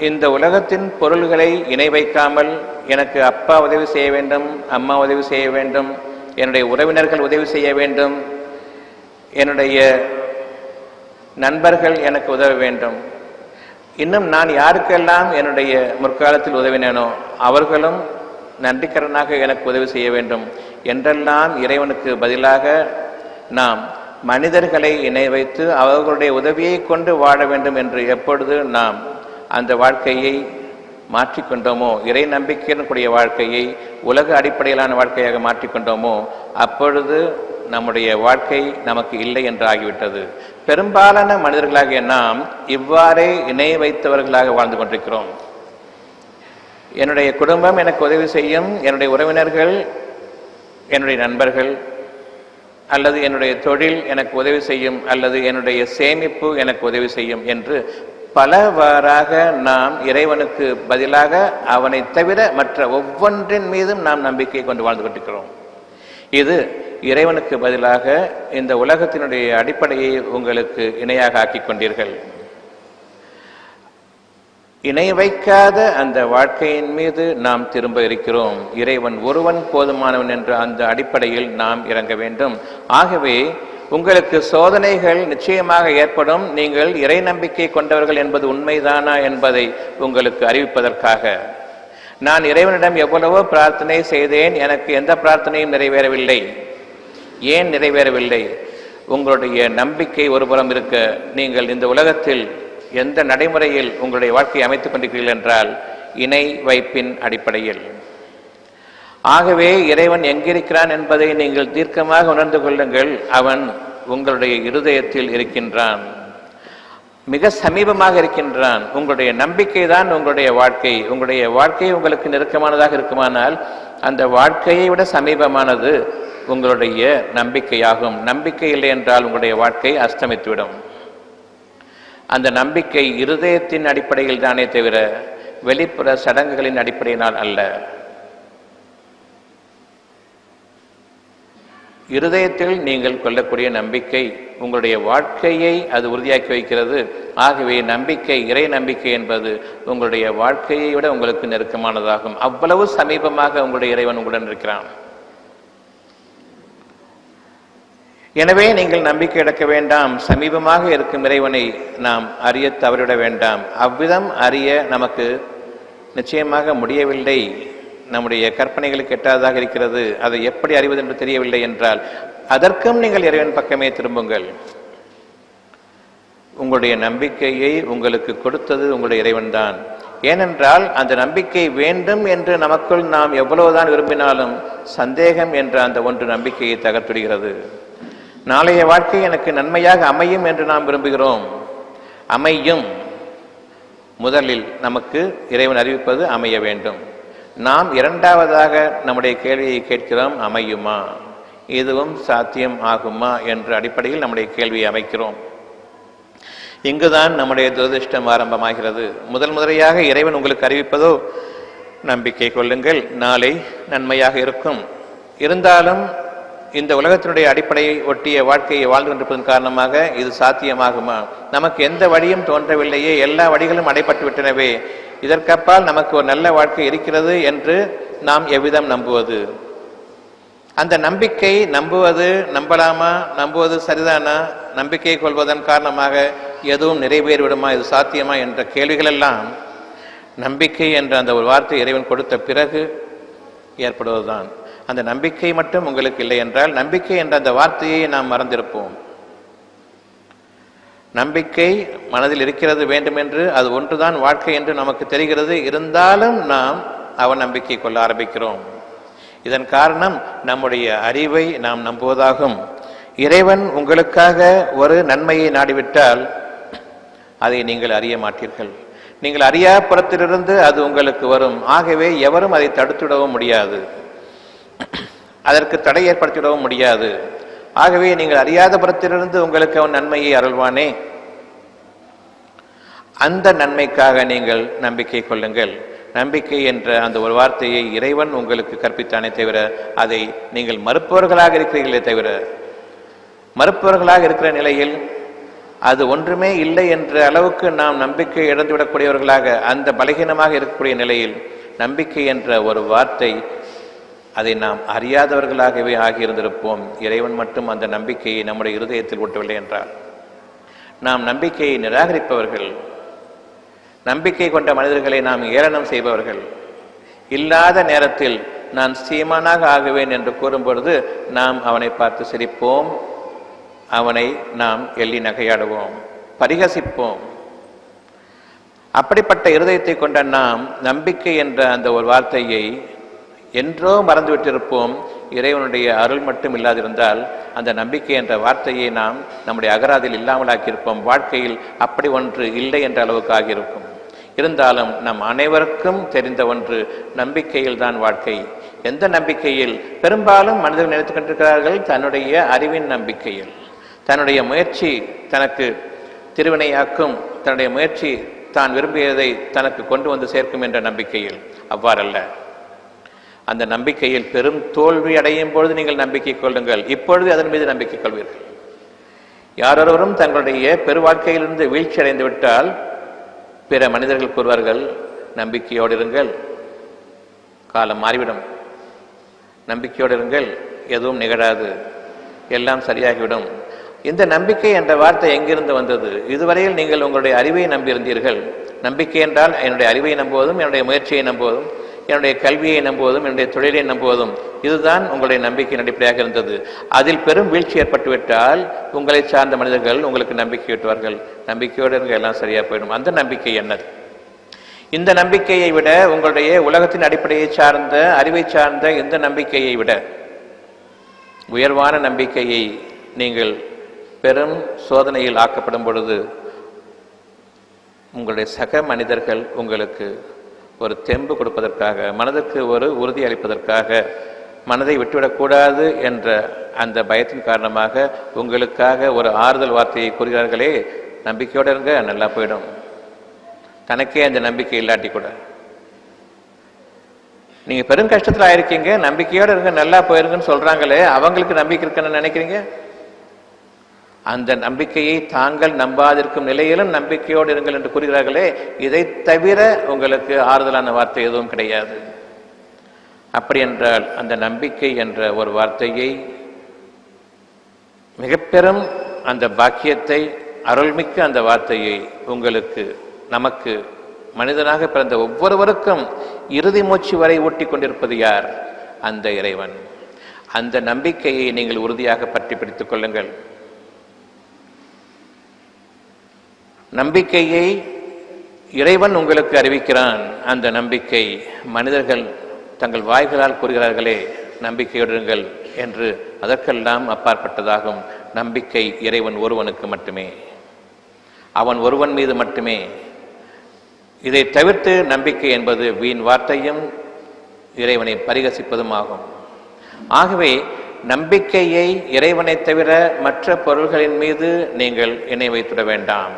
இந்த உலகத்தின் பொருள்களை இணை வைக்காமல் எனக்கு அப்பா உதவி செய்ய வேண்டும், அம்மா உதவி செய்ய வேண்டும், என்னுடைய உறவினர்கள் உதவி செய்ய வேண்டும், என்னுடைய நண்பர்கள் எனக்கு உதவ வேண்டும், இன்னும் நான் யாருக்கெல்லாம் என்னுடைய முற்காலத்தில் உதவினேனோ அவர்களும் நன்றிக்கரனாக எனக்கு உதவி செய்ய வேண்டும் என்றெல்லாம் இறைவனுக்கு பதிலாக நாம் மனிதர்களை இணை வைத்து அவர்களுடைய உதவியை கொண்டு வாழ வேண்டும் என்று எப்பொழுது நாம் அந்த வாழ்க்கையை மாற்றிக்கொண்டோமோ, இறை நம்பிக்கையுடன் கூடிய வாழ்க்கையை உலக அடிப்படையிலான வாழ்க்கையாக மாற்றிக்கொண்டோமோ, அப்பொழுது நம்முடைய வாழ்க்கை நமக்கு இல்லை என்று ஆகிவிட்டது. பெரும்பாலான மனிதர்களாகிய நாம் இவ்வாறே இணை வைத்தவர்களாக வாழ்ந்து கொண்டிருக்கிறோம். என்னுடைய குடும்பம் எனக்கு உதவி செய்யும், என்னுடைய உறவினர்கள், என்னுடைய நண்பர்கள், அல்லது என்னுடைய தொழில் எனக்கு உதவி செய்யும், அல்லது என்னுடைய சேமிப்பு எனக்கு உதவி செய்யும் என்று பலவாறாக நாம் இறைவனுக்கு பதிலாக அவனை தவிர மற்ற ஒவ்வொன்றின் மீதும் நாம் நம்பிக்கை கொண்டு வாழ்ந்து கொண்டிருக்கிறோம். இது இறைவனுக்கு பதிலாக இந்த உலகத்தினுடைய அடிப்படையை உங்களுக்கு இணையாக ஆக்கிக் கொண்டீர்கள். இணை வைக்காத அந்த வாழ்க்கையின் மீது நாம் திரும்ப இருக்கிறோம். இறைவன் ஒருவன் போதுமானவன் என்ற அந்த அடிப்படையில் நாம் இறங்க வேண்டும். ஆகவே உங்களுக்கு சோதனைகள் நிச்சயமாக ஏற்படும். நீங்கள் இறை நம்பிக்கை கொண்டவர்கள் என்பது உண்மைதானா என்பதை உங்களுக்கு அறிவிப்பதற்காக நான் இறைவனிடம் எவ்வளவோ பிரார்த்தனை செய்தேன், எனக்கு எந்த பிரார்த்தனையும் நிறைவேறவில்லை. ஏன் நிறைவேறவில்லை? உங்களுடைய நம்பிக்கை ஒருபுறம் இருக்க, நீங்கள் இந்த உலகத்தில் எந்த நடைமுறையில் உங்களுடைய வாழ்க்கையை அமைத்துக் கொண்டிருக்கிறீர்கள் என்றால் இணை வைப்பின் அடிப்படையில். ஆகவே இறைவன் எங்கிருக்கிறான் என்பதை நீங்கள் தீர்க்கமாக உணர்ந்து கொள்ளுங்கள். அவன் உங்களுடைய இருதயத்தில் இருக்கின்றான். மிக சமீபமாக இருக்கின்றான். உங்களுடைய நம்பிக்கை தான் உங்களுடைய வாழ்க்கை. உங்களுடைய வாழ்க்கை உங்களுக்கு நெருக்கமானதாக இருக்குமானால் அந்த வாழ்க்கையை விட சமீபமானது உங்களுடைய நம்பிக்கையாகும். நம்பிக்கை இல்லை என்றால் உங்களுடைய வாழ்க்கை அஸ்தமித்துவிடும். அந்த நம்பிக்கை இருதயத்தின் அடிப்படையில் தானே தவிர வெளிப்புற சடங்குகளின் அடிப்படையினால் அல்ல. இருதயத்தில் நீங்கள் கொள்ளக்கூடிய நம்பிக்கை உங்களுடைய வாழ்க்கையை அது உறுதியாக்கி வைக்கிறது. ஆகவே நம்பிக்கை, இறை நம்பிக்கை என்பது உங்களுடைய வாழ்க்கையை விட உங்களுக்கு நெருக்கமானதாகும். அவ்வளவு சமீபமாக உங்களுடைய இறைவன் உங்களுடன் இருக்கிறான். எனவே நீங்கள் நம்பிக்கை இழக்க வேண்டாம். சமீபமாக இருக்கும் இறைவனை நாம் அறிய தவறிவிட வேண்டாம். அவ்விதம் அறிய நமக்கு நிச்சயமாக முடியவில்லை. நம்முடைய கற்பனைகளுக்கு எட்டாததாக இருக்கிறது. அதை எப்படி அறிவது என்று தெரியவில்லை என்றால் அதற்கும் நீங்கள் இறைவன் பக்கமே திரும்புங்கள். உங்களுடைய நம்பிக்கையை உங்களுக்கு கொடுத்தது உங்களுடைய இறைவன் தான். ஏனென்றால் அந்த நம்பிக்கை வேண்டும் என்று நமக்குள் நாம் எவ்வளவுதான் விரும்பினாலும் சந்தேகம் என்ற அந்த ஒன்று நம்பிக்கையை தகர்த்துடுகிறது. நாளைய வாழ்க்கை எனக்கு நன்மையாக அமையும் என்று நாம் விரும்புகிறோம். அமையும். முதலில் நமக்கு இறைவன் அறிவிப்பது அமைய வேண்டும். நாம் இரண்டாவதாக நம்முடைய கேள்வியை கேட்கிறோம், அமையுமா, இதுவும் சாத்தியம் ஆகுமா என்ற அடிப்படையில் நம்முடைய கேள்வியை அமைக்கிறோம். இங்குதான் நம்முடைய துரதிருஷ்டம் ஆரம்பமாகிறது. முதன்முறையாக இறைவன் உங்களுக்கு அறிவிப்பதோ நம்பிக்கை கொள்ளுங்கள், நாளை நன்மையாக இருக்கும். இருந்தாலும் இந்த உலகத்தினுடைய அடிப்படையை ஒட்டிய வாழ்க்கையை வாழ்ந்து கொண்டிருப்பதன் காரணமாக இது சாத்தியமாகுமா? நமக்கு எந்த வழியும் தோன்றவில்லையே, எல்லா வழிகளும் அடைபட்டு விட்டனவே, இதற்கப்பால் நமக்கு ஒரு நல்ல வாழ்க்கை இருக்கிறது என்று நாம் எவ்விதம் நம்புவது? அந்த நம்பிக்கை நம்புவது, நம்பலாமா, நம்புவது சரிதானா, நம்பிக்கை கொள்வதன் காரணமாக எதுவும் நிறைவேறிவிடுமா, இது சாத்தியமா என்ற கேள்விகளெல்லாம் நம்பிக்கை என்ற அந்த ஒரு வார்த்தை இறைவன் கொடுத்த பிறகு ஏற்படுவதுதான். அந்த நம்பிக்கை மட்டும் உங்களுக்கு இல்லை என்றால் நம்பிக்கை என்ற அந்த வார்த்தையை நாம் மறந்திருப்போம். நம்பிக்கை மனதில் இருக்கிறது வேண்டும் என்று, அது ஒன்றுதான் வாழ்க்கை என்று நமக்கு தெரிகிறது. இருந்தாலும் நாம் அவநம்பிக்கை கொள்ள ஆரம்பிக்கிறோம். இதன் காரணம் நம்முடைய அறிவை நாம் நம்புவதாகும். இறைவன் உங்களுக்காக ஒரு நன்மையை நாடிவிட்டால் அதை நீங்கள் அறிய மாட்டீர்கள். நீங்கள் அறியா புறத்திலிருந்து அது உங்களுக்கு வரும். ஆகவே எவரும் அதை தடுத்துவிடவும் முடியாது, அதற்கு தடை ஏற்படுத்திவிடவும் முடியாது. ஆகவே நீங்கள் அறியாத புறத்திலிருந்து உங்களுக்கு அவன் நன்மையை அருள்வானே, அந்த நன்மைக்காக நீங்கள் நம்பிக்கை கொள்ளுங்கள். நம்பிக்கை என்ற அந்த ஒரு வார்த்தையை இறைவன் உங்களுக்கு கற்பித்தானே தவிர அதை நீங்கள் மறுப்பவர்களாக இருக்கிறீர்களே தவிர, மறுப்பவர்களாக இருக்கிற நிலையில் அது ஒன்றுமே இல்லை என்ற அளவுக்கு நாம் நம்பிக்கை இழந்துவிடக்கூடியவர்களாக, அந்த பலகீனமாக இருக்கக்கூடிய நிலையில் நம்பிக்கை என்ற ஒரு வார்த்தை அதை நாம் அறியாதவர்களாகவே ஆகியிருந்திருப்போம். இறைவன் மட்டும் அந்த நம்பிக்கையை நம்முடைய இருதயத்தில் ஊட்டவில்லை என்றால் நாம் நம்பிக்கையை நிராகரிப்பவர்கள், நம்பிக்கை கொண்ட மனிதர்களை நாம் ஏளனம் செய்பவர்கள். இல்லாத நேரத்தில் நான் சீமானாக ஆகுவேன் என்று கூறும்பொழுது நாம் அவனை பார்த்து சிரிப்போம், அவனை நாம் எள்ளி நகையாடுவோம், பரிகசிப்போம். அப்படிப்பட்ட இருதயத்தை கொண்ட நாம் நம்பிக்கை என்ற அந்த ஒரு வார்த்தையை என்றோ மறந்துவிட்டிருப்போம். இறைவனுடைய அருள் மட்டும் இல்லாதிருந்தால் அந்த நம்பிக்கை என்ற வார்த்தையை நாம் நம்முடைய அகராதில் இல்லாமலாக்கியிருப்போம். வாழ்க்கையில் அப்படி ஒன்று இல்லை என்ற அளவுக்கு ஆகியிருக்கும். இருந்தாலும் நம் அனைவருக்கும் தெரிந்த ஒன்று, நம்பிக்கையில் தான் வாழ்க்கை. எந்த நம்பிக்கையில்? பெரும்பாலும் மனிதர்கள் நினைத்துக் கொண்டிருக்கிறார்கள் தன்னுடைய அறிவின் நம்பிக்கையில், தன்னுடைய முயற்சி தனக்கு திருவினையாக்கும், தன்னுடைய முயற்சி தான் விரும்பியதை தனக்கு கொண்டு வந்து சேர்க்கும் என்ற நம்பிக்கையில். அவ்வாறல்ல. அந்த நம்பிக்கையில் பெரும் தோல்வி அடையும் பொழுது நீங்கள் நம்பிக்கை கொள்ளுங்கள். இப்பொழுது அதன் மீது நம்பிக்கை கொள்வீர்கள். யாரொருவரும் தங்களுடைய பெரு வாழ்க்கையிலிருந்து வீழ்ச்சி அடைந்து விட்டால் பிற மனிதர்கள் கூறுவார்கள், நம்பிக்கையோடு இருங்கள், காலம் மாறிவிடும், நம்பிக்கையோடு இருங்கள், எதுவும் நிகழாது, எல்லாம் சரியாகிவிடும். இந்த நம்பிக்கை என்ற வார்த்தை எங்கிருந்து வந்தது? இதுவரையில் நீங்கள் உங்களுடைய அறிவை நம்பியிருந்தீர்கள். நம்பிக்கை என்றால் என்னுடைய அறிவை நம்புவதும், என்னுடைய முயற்சியை நம்புவதும், என்னுடைய கல்வியை நம்புவதும், என்னுடைய தொழிலை நம்புவதும், இதுதான் உங்களுடைய நம்பிக்கையின் அடிப்படையாக இருந்தது. அதில் பெரும் வீழ்ச்சி ஏற்பட்டுவிட்டால் உங்களை சார்ந்த மனிதர்கள் உங்களுக்கு நம்பிக்கை விட்டுவார்கள். நம்பிக்கையோடு இருக்க எல்லாம் சரியா போயிடும். அந்த நம்பிக்கை என்னது? இந்த நம்பிக்கையை விட, உங்களுடைய உலகத்தின் அடிப்படையை சார்ந்த, அறிவை சார்ந்த இந்த நம்பிக்கையை விட உயர்வான நம்பிக்கையை நீங்கள் பெரும் சோதனையில் ஆக்கப்படும் பொழுது உங்களுடைய சக மனிதர்கள் உங்களுக்கு ஒரு தெம்பு கொடுப்பதற்காக, மனதுக்கு ஒரு உறுதி அளிப்பதற்காக, மனதை விட்டுவிடக்கூடாது என்ற அந்த பயத்தின் காரணமாக உங்களுக்காக ஒரு ஆறுதல் வார்த்தையை கூறுகிறார்களே, நம்பிக்கையோடு இருங்க, நல்லா போயிடும். தனக்கே அந்த நம்பிக்கை இல்லாட்டி கூட நீங்கள் பெரும் கஷ்டத்தில் ஆயிருக்கீங்க, நம்பிக்கையோடு இருங்க, நல்லா போயிருங்கன்னு சொல்கிறாங்களே, அவங்களுக்கு நம்பிக்கை இருக்குன்னு நினைக்கிறீங்க? அந்த நம்பிக்கையை தாங்கள் நம்பாதிருக்கும் நிலையிலும் நம்பிக்கையோடு இருங்கள் என்று கூறுகிறார்களே, இதை தவிர உங்களுக்கு ஆறுதலான வார்த்தை எதுவும் கிடையாது. அப்படி என்றால் அந்த நம்பிக்கை என்ற ஒரு வார்த்தையை, மிக பெரும் அந்த பாக்கியத்தை, அருள்மிக்க அந்த வார்த்தையை உங்களுக்கு, நமக்கு, மனிதனாக பிறந்த ஒவ்வொருவருக்கும் இறுதி மூச்சு வரை ஊட்டி கொண்டிருப்பது யார்? அந்த இறைவன். அந்த நம்பிக்கையை நீங்கள் உறுதியாக பற்றி பிடித்துக் கொள்ளுங்கள். நம்பிக்கையை இறைவன் உங்களுக்கு அறிவிக்கிறான். அந்த நம்பிக்கை மனிதர்கள் தங்கள் வாய்களால் கூறுகிறார்களே, நம்பிக்கையுடன் என்று, அதற்கெல்லாம் அப்பாற்பட்டதாகும். நம்பிக்கை இறைவன் ஒருவனுக்கு மட்டுமே, அவன் ஒருவன் மீது மட்டுமே. இதை தவிர்த்து நம்பிக்கை என்பது வீண் வார்த்தையும் இறைவனை பரிகசிப்பதும் ஆகும். ஆகவே நம்பிக்கையை இறைவனை தவிர மற்ற பொருள்களின் மீது நீங்கள் இணை வைத்துவிட வேண்டாம்.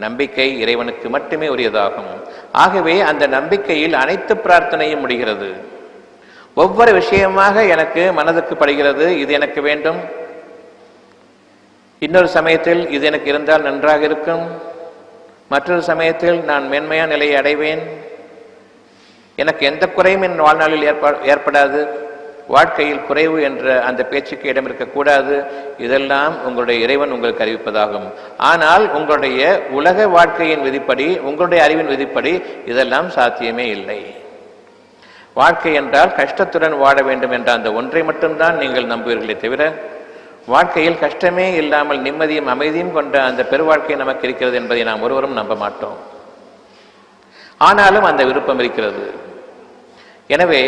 நம்பிக்கை இறைவனுக்கு மட்டுமே உரியதாகும். ஆகவே அந்த நம்பிக்கையில் அனைத்து பிரார்த்தனையும் முடிகிறது. ஒவ்வொரு விஷயமாக எனக்கு மனதுக்கு படுகிறது, இது எனக்கு வேண்டும், இன்னொரு சமயத்தில் இது எனக்கு இருந்தால் நன்றாக இருக்கும், மற்றொரு சமயத்தில் நான் மேன்மையான நிலையை அடைவேன், எனக்கு எந்த குறையும் என் வாழ்நாளில் ஏற்படாது, வாழ்க்கையில் குறைவு என்ற அந்த பேச்சுக்கு இடம் இருக்கக்கூடாது. இதெல்லாம் உங்களுடைய இறைவன் உங்களுக்கு அறிவிப்பதாகும். ஆனால் உங்களுடைய உலக வாழ்க்கையின் விதிப்படி, உங்களுடைய அறிவின் விதிப்படி இதெல்லாம் சாத்தியமே இல்லை. வாழ்க்கை என்றால் கஷ்டத்துடன் வாழ வேண்டும் என்ற அந்த ஒன்றை மட்டும்தான் நீங்கள் நம்புவீர்களே தவிர, வாழ்க்கையில் கஷ்டமே இல்லாமல் நிம்மதியும் அமைதியும் கொண்ட அந்த பெருவாழ்க்கை நமக்கு இருக்கிறது என்பதை நாம் ஒருவரும் நம்ப மாட்டோம். ஆனாலும் அந்த விருப்பம் இருக்கிறது. எனவே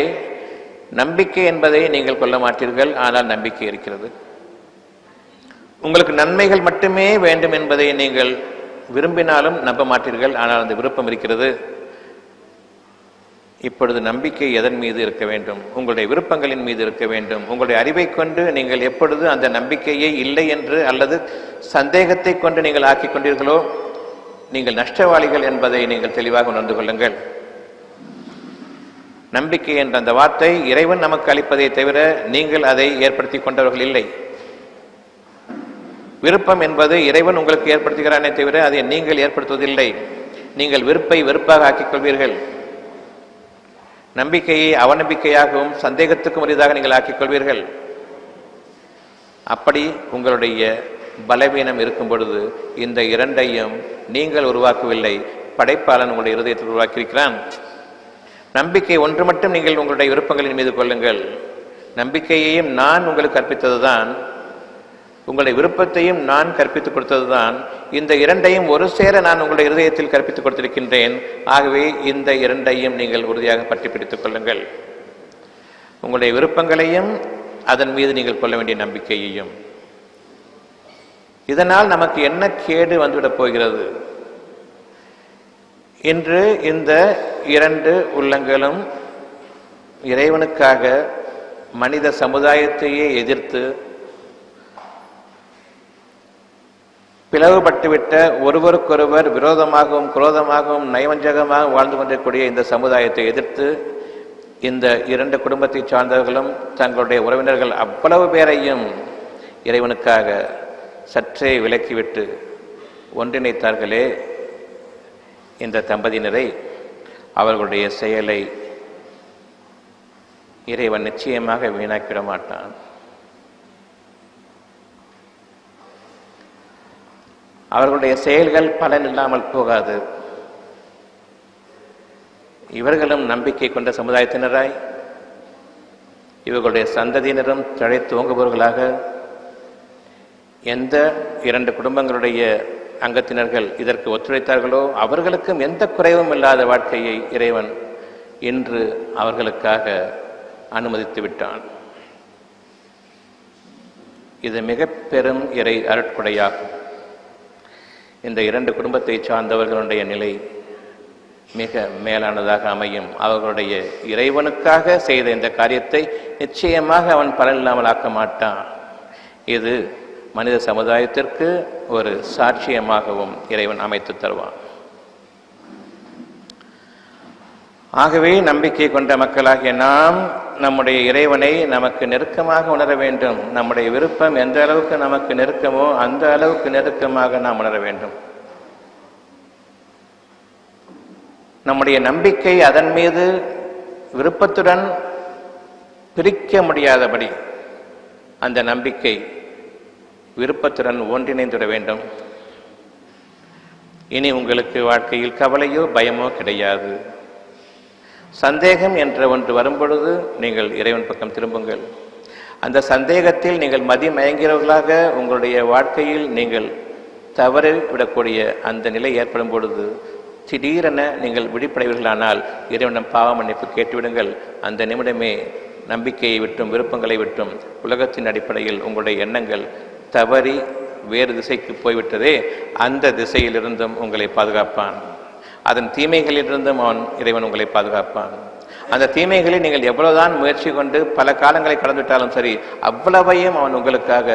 நம்பிக்கை என்பதை நீங்கள் கொள்ள மாட்டீர்கள், ஆனால் நம்பிக்கை இருக்கிறது. உங்களுக்கு நன்மைகள் மட்டுமே வேண்டும் என்பதை நீங்கள் விரும்பினாலும் நம்ப மாட்டீர்கள், ஆனால் அந்த விருப்பம் இருக்கிறது. இப்பொழுது நம்பிக்கை எதன் மீது இருக்க வேண்டும்? உங்களுடைய விருப்பங்களின் மீது இருக்க வேண்டும். உங்களுடைய அறிவை கொண்டு நீங்கள் எப்பொழுது அந்த நம்பிக்கையை இல்லை என்று அல்லது சந்தேகத்தை கொண்டு நீங்கள் ஆக்கிக் கொண்டீர்களோ, நீங்கள் நஷ்டவாளிகள் என்பதை நீங்கள் தெளிவாக உணர்ந்து கொள்ளுங்கள். நம்பிக்கை என்ற அந்த வார்த்தை இறைவன் நமக்கு அளிப்பதை தவிர நீங்கள் அதை ஏற்படுத்தி கொண்டவர்கள் இல்லை. விருப்பம் என்பது இறைவன் உங்களுக்கு ஏற்படுத்துகிறானே தவிர அதை நீங்கள் ஏற்படுத்துவதில்லை. நீங்கள் விருப்பை வெறுப்பாக ஆக்கிக் கொள்வீர்கள். நம்பிக்கையை அவநம்பிக்கையாகவும் சந்தேகத்துக்கும் உரியதாக நீங்கள் ஆக்கிக் கொள்வீர்கள். அப்படி உங்களுடைய பலவீனம் இருக்கும் பொழுது இந்த இரண்டையும் நீங்கள் உருவாக்கவில்லை, படைப்பாளன் உங்களுடைய இருதயத்தில் உருவாக்கியிருக்கிறான். நம்பிக்கை ஒன்று மட்டும் நீங்கள் உங்களுடைய விருப்பங்களின் மீது கொள்ளுங்கள். நம்பிக்கையையும் நான் உங்களுக்கு கற்பித்ததுதான், உங்களுடைய விருப்பத்தையும் நான் கற்பித்துக் கொடுத்ததுதான். இந்த இரண்டையும் ஒரு சேர நான் உங்களுடைய இருதயத்தில் கற்பித்துக் கொடுத்திருக்கின்றேன். ஆகவே இந்த இரண்டையும் நீங்கள் உறுதியாக பற்றி பிடித்துக் கொள்ளுங்கள். உங்களுடைய விருப்பங்களையும் அதன் மீது நீங்கள் கொள்ள வேண்டிய நம்பிக்கையையும். இதனால் நமக்கு என்ன கேடு வந்துவிடப் போகிறது? இன்று இந்த இரண்டு உள்ளங்களும் இறைவனுக்காக மனித சமுதாயத்தையே எதிர்த்து பிளவுபட்டுவிட்ட, ஒருவருக்கொருவர் விரோதமாகவும் குரோதமாகவும் நயவஞ்சகமாக வாழ்ந்து கொண்டிருக்கூடிய இந்த சமுதாயத்தை எதிர்த்து இந்த இரண்டு குடும்பத்தை சார்ந்தவர்களும் தங்களுடைய உறவினர்கள் அவ்வளவு பேரையும் இறைவனுக்காக சற்றே விலக்கிவிட்டு ஒன்றிணைத்தார்களே இந்த தம்பதியினரை, அவர்களுடைய செயலை இறைவன் நிச்சயமாக வீணாக்கிட மாட்டான். அவர்களுடைய செயல்கள் பலன் இல்லாமல் போகாது. இவர்களும் நம்பிக்கை கொண்ட சமுதாயத்தினராய், இவர்களுடைய சந்ததியினரும் தழைத்து ஓங்குபவர்களாக, எந்த இரண்டு குடும்பங்களுடைய அங்கத்தினர்கள் இதற்கு ஒத்துழைத்தார்களோ அவர்களுக்கும் எந்த குறைவும் இல்லாத வாழ்க்கையை இறைவன் இன்று அவர்களுக்காக அனுமதித்து விட்டான். இது மிக பெரும் இறை அருட்கொடையாகும். இந்த இரண்டு குடும்பத்தை சார்ந்தவர்களுடைய நிலை மிக மேலானதாக அமையும். அவர்களுடைய இறைவனுக்காக செய்த இந்த காரியத்தை நிச்சயமாக அவன் பலன் இல்லாமல் ஆக்க மாட்டான். இது மனித சமுதாயத்திற்கு ஒரு சாட்சியமாகவும் இறைவன் அமைத்து தருவான். ஆகவே நம்பிக்கை கொண்ட மக்களாகிய நாம் நம்முடைய இறைவனை நமக்கு நெருக்கமாக உணர வேண்டும். நம்முடைய விருப்பம் எந்த அளவுக்கு நமக்கு நெருக்கமோ அந்த அளவுக்கு நெருக்கமாக நாம் உணர வேண்டும். நம்முடைய நம்பிக்கை அதன் மீது விருப்பத்துடன் பிரிக்க முடியாதபடி அந்த நம்பிக்கை விருப்பத்துடன் ஒன்றிணைந்துவிட வேண்டும். இனி உங்களுக்கு வாழ்க்கையில் கவலையோ பயமோ கிடையாது. சந்தேகம் என்ற ஒன்று வரும்பொழுது நீங்கள் இறைவன் பக்கம் திரும்புங்கள். அந்த சந்தேகத்தில் நீங்கள் மதிமயங்கிறவர்களாக உங்களுடைய வாழ்க்கையில் நீங்கள் தவறு விடக்கூடிய அந்த நிலை ஏற்படும் பொழுது திடீரென நீங்கள் விழிப்படைவீர்களானால் இறைவனிடம் பாவ மன்னிப்பு கேட்டுவிடுங்கள். அந்த நிமிடமே நம்பிக்கையை விட்டும் விருப்பங்களை விட்டும் உலகத்தின் அடிப்படையில் உங்களுடைய எண்ணங்கள் தவறி வேறு திசைக்கு போய்விட்டதே, அந்த திசையிலிருந்தும் உங்களை பாதுகாப்பான். அதன் தீமைகளிலிருந்தும் இறைவன் உங்களை பாதுகாப்பான். அந்த தீமைகளை நீங்கள் எவ்வளவுதான் முயற்சி கொண்டு பல காலங்களை கடந்துவிட்டாலும் சரி, அவ்வளவையும் அவன் உங்களுக்காக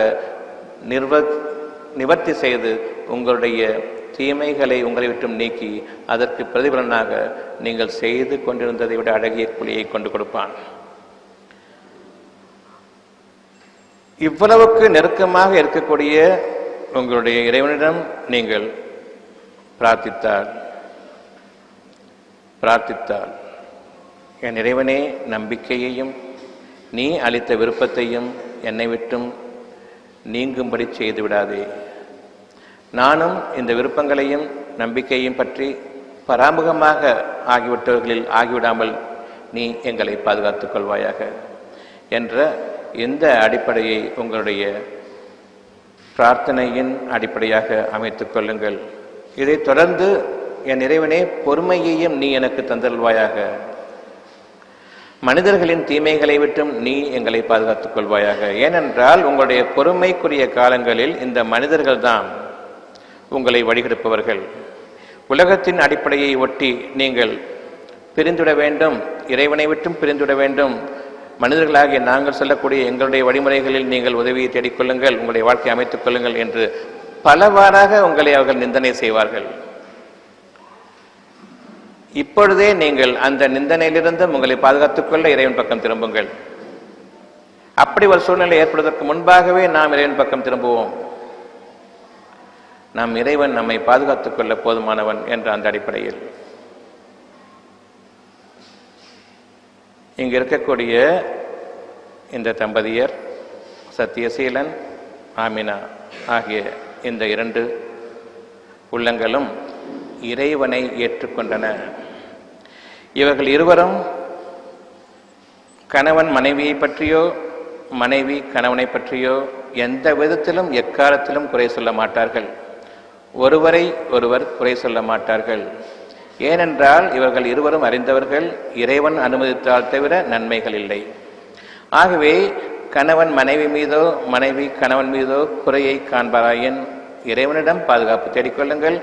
நிவர்த்தி செய்து உங்களுடைய தீமைகளை உங்களை விட்டும் நீக்கி அதற்கு பிரதிபலனாக நீங்கள் செய்து கொண்டிருந்ததை விட அழகிய கூலியை கொண்டு கொடுப்பான். இவ்வளவுக்கு நெருக்கமாக இருக்கக்கூடிய உங்களுடைய இறைவனிடம் நீங்கள் பிரார்த்தித்தால் என் இறைவனே, நம்பிக்கையையும் நீ அளித்த விருப்பத்தையும் என்னை விட்டும் நீங்கும்படி செய்து விடாதே. நானும் இந்த விருப்பங்களையும் நம்பிக்கையையும் பற்றி பராமுகமாக ஆகிவிட்டவர்களில் ஆகிவிடாமல் நீ எங்களை பாதுகாத்துக் கொள்வாயாக என்ற இந்த அடிப்படையை உங்களுடைய பிரார்த்தனையின் அடிப்படையாக அமைத்துக் கொள்ளுங்கள். இதைத் தொடர்ந்து என் இறைவனே, பொறுமையையும் நீ எனக்கு தந்தல்வாயாக. மனிதர்களின் தீமைகளை விட்டும் நீ எங்களை பாதுகாத்துக் கொள்வாயாக. ஏனென்றால் உங்களுடைய பொறுமைக்குரிய காலங்களில் இந்த மனிதர்கள் தான் உங்களை வழிகெடுப்பவர்கள். உலகத்தின் அடிப்படையை ஒட்டி நீங்கள் பிரிந்துவிட வேண்டும், இறைவனை விட்டும் பிரிந்துவிட வேண்டும். மனிதர்களாகிய நாங்கள் சொல்லக்கூடிய எங்களுடைய வழிமுறைகளில் நீங்கள் உதவியை தேடிக்கொள்ளுங்கள், உங்களுடைய வாழ்க்கையை அமைத்துக் கொள்ளுங்கள் என்று பலவாறாக உங்களை அவர்கள் நிந்தனை செய்வார்கள். இப்பொழுதே நீங்கள் அந்த நிந்தனையிலிருந்து உங்களை பாதுகாத்துக் கொள்ள இறைவன் பக்கம் திரும்புங்கள். அப்படி ஒரு சூழ்நிலை ஏற்படுவதற்கு முன்பாகவே நாம் இறைவன் பக்கம் திரும்புவோம். நம் இறைவன் நம்மை பாதுகாத்துக் கொள்ள போதுமானவன் என்ற அந்த அடிப்படையில் இங்கு இருக்கக்கூடிய இந்த தம்பதியர் சத்தியசீலன், ஆமினா ஆகிய இந்த இரண்டு உள்ளங்களும் இறைவனை ஏற்றுக்கொண்டன. இவர்கள் இருவரும் கணவன் மனைவியை பற்றியோ மனைவி கணவனை பற்றியோ எந்த விதத்திலும் எக்காலத்திலும் குறை சொல்ல மாட்டார்கள். ஒருவரை ஒருவர் குறை சொல்ல மாட்டார்கள். ஏனென்றால் இவர்கள் இருவரும் அறிந்தவர்கள், இறைவன் அனுமதித்தால் தவிர நன்மைகள் இல்லை. ஆகவே கணவன் மனைவி மீதோ மனைவி கணவன் மீதோ குறையை காண்பாராயின் இறைவனிடம் பாதுகாப்பு தேடிக்கொள்ளுங்கள்.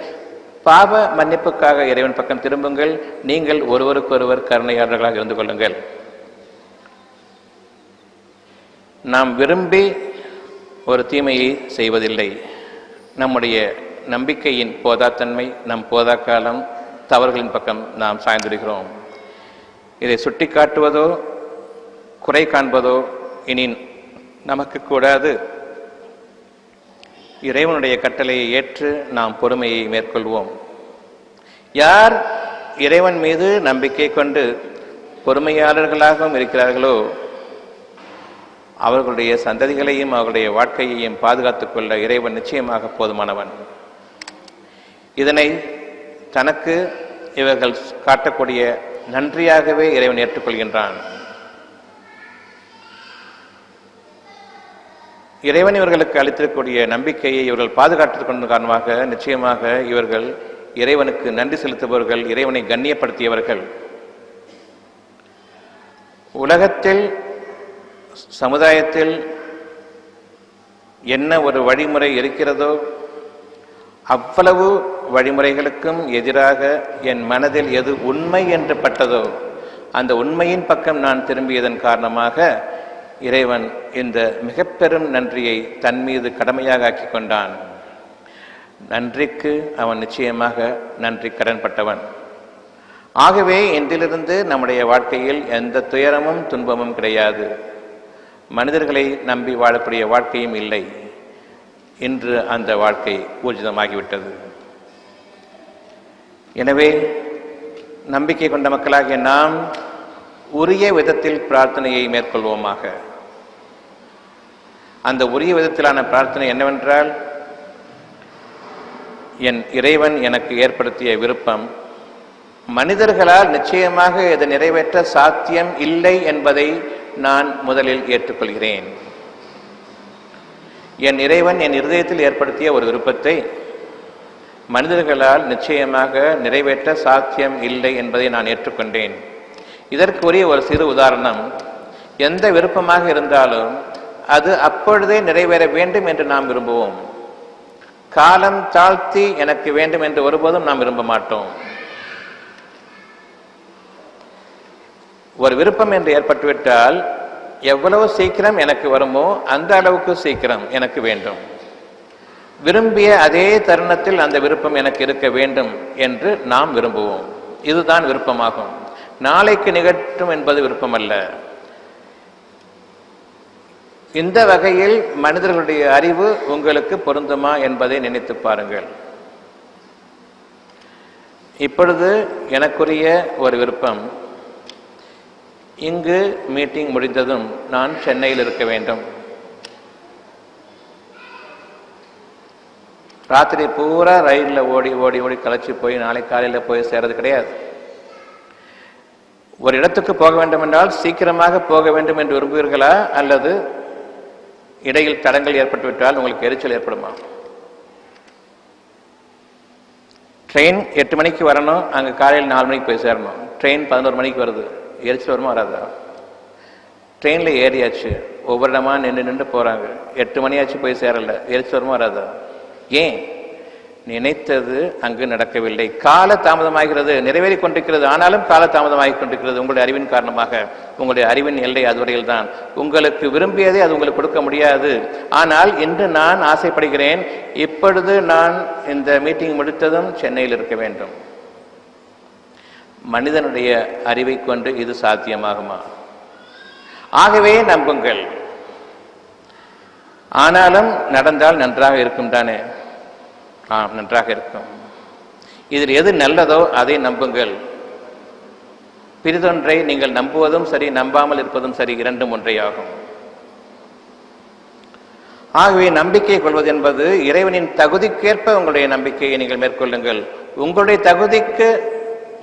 பாவ மன்னிப்புக்காக இறைவன் பக்கம் திரும்புங்கள். நீங்கள் ஒருவருக்கொருவர் கருணையாளர்களாக இருந்து கொள்ளுங்கள். நாம் விரும்பி ஒரு தீமையை செய்வதில்லை. நம்முடைய நம்பிக்கையின் போதாத்தன்மை, நம் போதாக்காலம் தவறுகளின் பக்கம் நாம் சாய்ந்திருக்கிறோம். இதை சுட்டி காட்டுவதோ குறை காண்பதோ இனி நமக்கு கூடாது. இறைவனுடைய கட்டளையை ஏற்று நாம் பொறுமையை மேற்கொள்வோம். யார் இறைவன் மீது நம்பிக்கை கொண்டு பொறுமையாளர்களாகவும் இருக்கிறார்களோ அவர்களுடைய சந்ததிகளையும் அவர்களுடைய வாழ்க்கையையும் பாதுகாத்துக் கொள்ள இறைவன் நிச்சயமாக போதுமானவன். இதனை தனக்கு இவர்கள் காட்டக்கூடிய நன்றியாகவே இறைவன் ஏற்றுக்கொள்கின்றான். இறைவன் இவர்களுக்கு அளித்திருக்கக்கூடிய நம்பிக்கையை இவர்கள் பாதுகாத்துக் கொண்ட காரணமாக நிச்சயமாக இவர்கள் இறைவனுக்கு நன்றி செலுத்துபவர்கள், இறைவனை கண்ணியப்படுத்தியவர்கள். உலகத்தில் சமுதாயத்தில் என்ன ஒரு வழிமுறை இருக்கிறதோ அவ்வளவு வழிமுறைகளுக்கும் எதிராக என் மனதில் எது உண்மை என்று பட்டதோ அந்த உண்மையின் பக்கம் நான் திரும்பியதன் காரணமாக இறைவன் இந்த மிக பெரும் நன்றியை தன் மீது கடமையாக ஆக்கி கொண்டான். நன்றிக்கு அவன் நிச்சயமாக நன்றி கடன்பட்டவன். ஆகவே இன்றிலிருந்து நம்முடைய வாழ்க்கையில் எந்த துயரமும் துன்பமும் கிடையாது. மனிதர்களை நம்பி வாழக்கூடிய வாழ்க்கையும் இல்லை. இன்று அந்த வாழ்க்கை ஊர்ஜிதமாகிவிட்டது. எனவே நம்பிக்கை கொண்ட மக்களாகிய நாம் உரிய விதத்தில் பிரார்த்தனையை மேற்கொள்வோமாக. அந்த உரிய விதத்திலான பிரார்த்தனை என்னவென்றால், என் இறைவன் எனக்கு ஏற்படுத்திய விருப்பம் மனிதர்களால் நிச்சயமாக இதை நிறைவேற்ற சாத்தியம் இல்லை என்பதை நான் முதலில் ஏற்றுக்கொள்கிறேன். என் இறைவன் என் இருதயத்தில் ஏற்படுத்திய ஒரு விருப்பத்தை மனிதர்களால் நிச்சயமாக நிறைவேற்ற சாத்தியம் இல்லை என்பதை நான் ஏற்றுக்கொண்டேன். இதற்குரிய ஒரு சிறு உதாரணம், எந்த விருப்பமாக இருந்தாலும் அது அப்பொழுதே நிறைவேற வேண்டும் என்று நாம் விரும்புவோம். காலம் தாழ்த்தி எனக்கு வேண்டும் என்று ஒருபோதும் நாம் விரும்ப மாட்டோம். ஒரு விருப்பம் என்று ஏற்பட்டுவிட்டால் எவ்வளவு சீக்கிரம் எனக்கு வருமோ அந்த அளவுக்கு சீக்கிரம் எனக்கு வேண்டும். விரும்பிய அதே தருணத்தில் அந்த விருப்பம் எனக்கு இருக்க வேண்டும் என்று நாம் விரும்புவோம். இதுதான் விருப்பமாகும். நாளைக்கு நிகழ்த்தும் என்பது விருப்பம் அல்ல. இந்த வகையில் மனிதர்களுடைய அறிவு உங்களுக்கு பொருந்துமா என்பதை நினைத்து பாருங்கள். இப்பொழுது எனக்குரிய ஒரு விருப்பம், இங்கு மீட்டிங் முடிந்ததும் நான் சென்னையில் இருக்க வேண்டும். ராத்திரி பூரா ரயிலில் ஓடி ஓடி ஓடி களைச்சி போய் நாளை காலையில் போய் சேர்றது கிடையாது. ஒரு இடத்துக்கு போக வேண்டும் என்றால் சீக்கிரமாக போக வேண்டும் என்று விரும்புவீர்களா, அல்லது இடையில் தடங்கள் ஏற்பட்டுவிட்டால் உங்களுக்கு எரிச்சல் ஏற்படுமா? ட்ரெயின் 8 மணிக்கு வரணும், அங்கே காலையில் 4 மணிக்கு போய் சேரணும். ட்ரெயின் 11 மணிக்கு வருது, எரிச்சல் வருமா வராதா? ட்ரெயினில் ஏறியாச்சு, ஒவ்வொரு இடமா நின்று போகிறாங்க, 8 மணியாச்சு போய் சேரல, எரிச்சல் வருமா வராதா? ஏன்? நினைத்தது அங்கு நடக்கவில்லை. கால தாமதமாகிறது, நிறைவேறி கொண்டிருக்கிறது, ஆனாலும் கால தாமதமாகி கொண்டிருக்கிறது. உங்களுடைய அறிவின் காரணமாக. உங்களுடைய அறிவின் எல்லை அதுவரையில் தான். உங்களுக்கு விரும்பியதை அது உங்களுக்கு கொடுக்க முடியாது. ஆனால் இன்று நான் ஆசைப்படுகிறேன், இப்பொழுது நான் இந்த மீட்டிங் முடித்ததும் சென்னையில் இருக்க வேண்டும். மனிதனுடைய அறிவை கொண்டு இது சாத்தியமாகுமா? ஆகவே நம்புங்கள். ஆனாலும் நடந்தால் நன்றாக இருக்கும் தானே? நன்றாக இருக்கும். இதில் எது நல்லதோ அதை நம்புங்கள். பிரிதொன்றை நீங்கள் நம்புவதும் சரி, நம்பாமல் இருப்பதும் சரி, இரண்டும் ஒன்றையாகும். ஆகவே நம்பிக்கை கொள்வது என்பது இறைவனின் தகுதிக்கேற்ப உங்களுடைய நம்பிக்கையை நீங்கள் மேற்கொள்ளுங்கள். உங்களுடைய தகுதிக்கு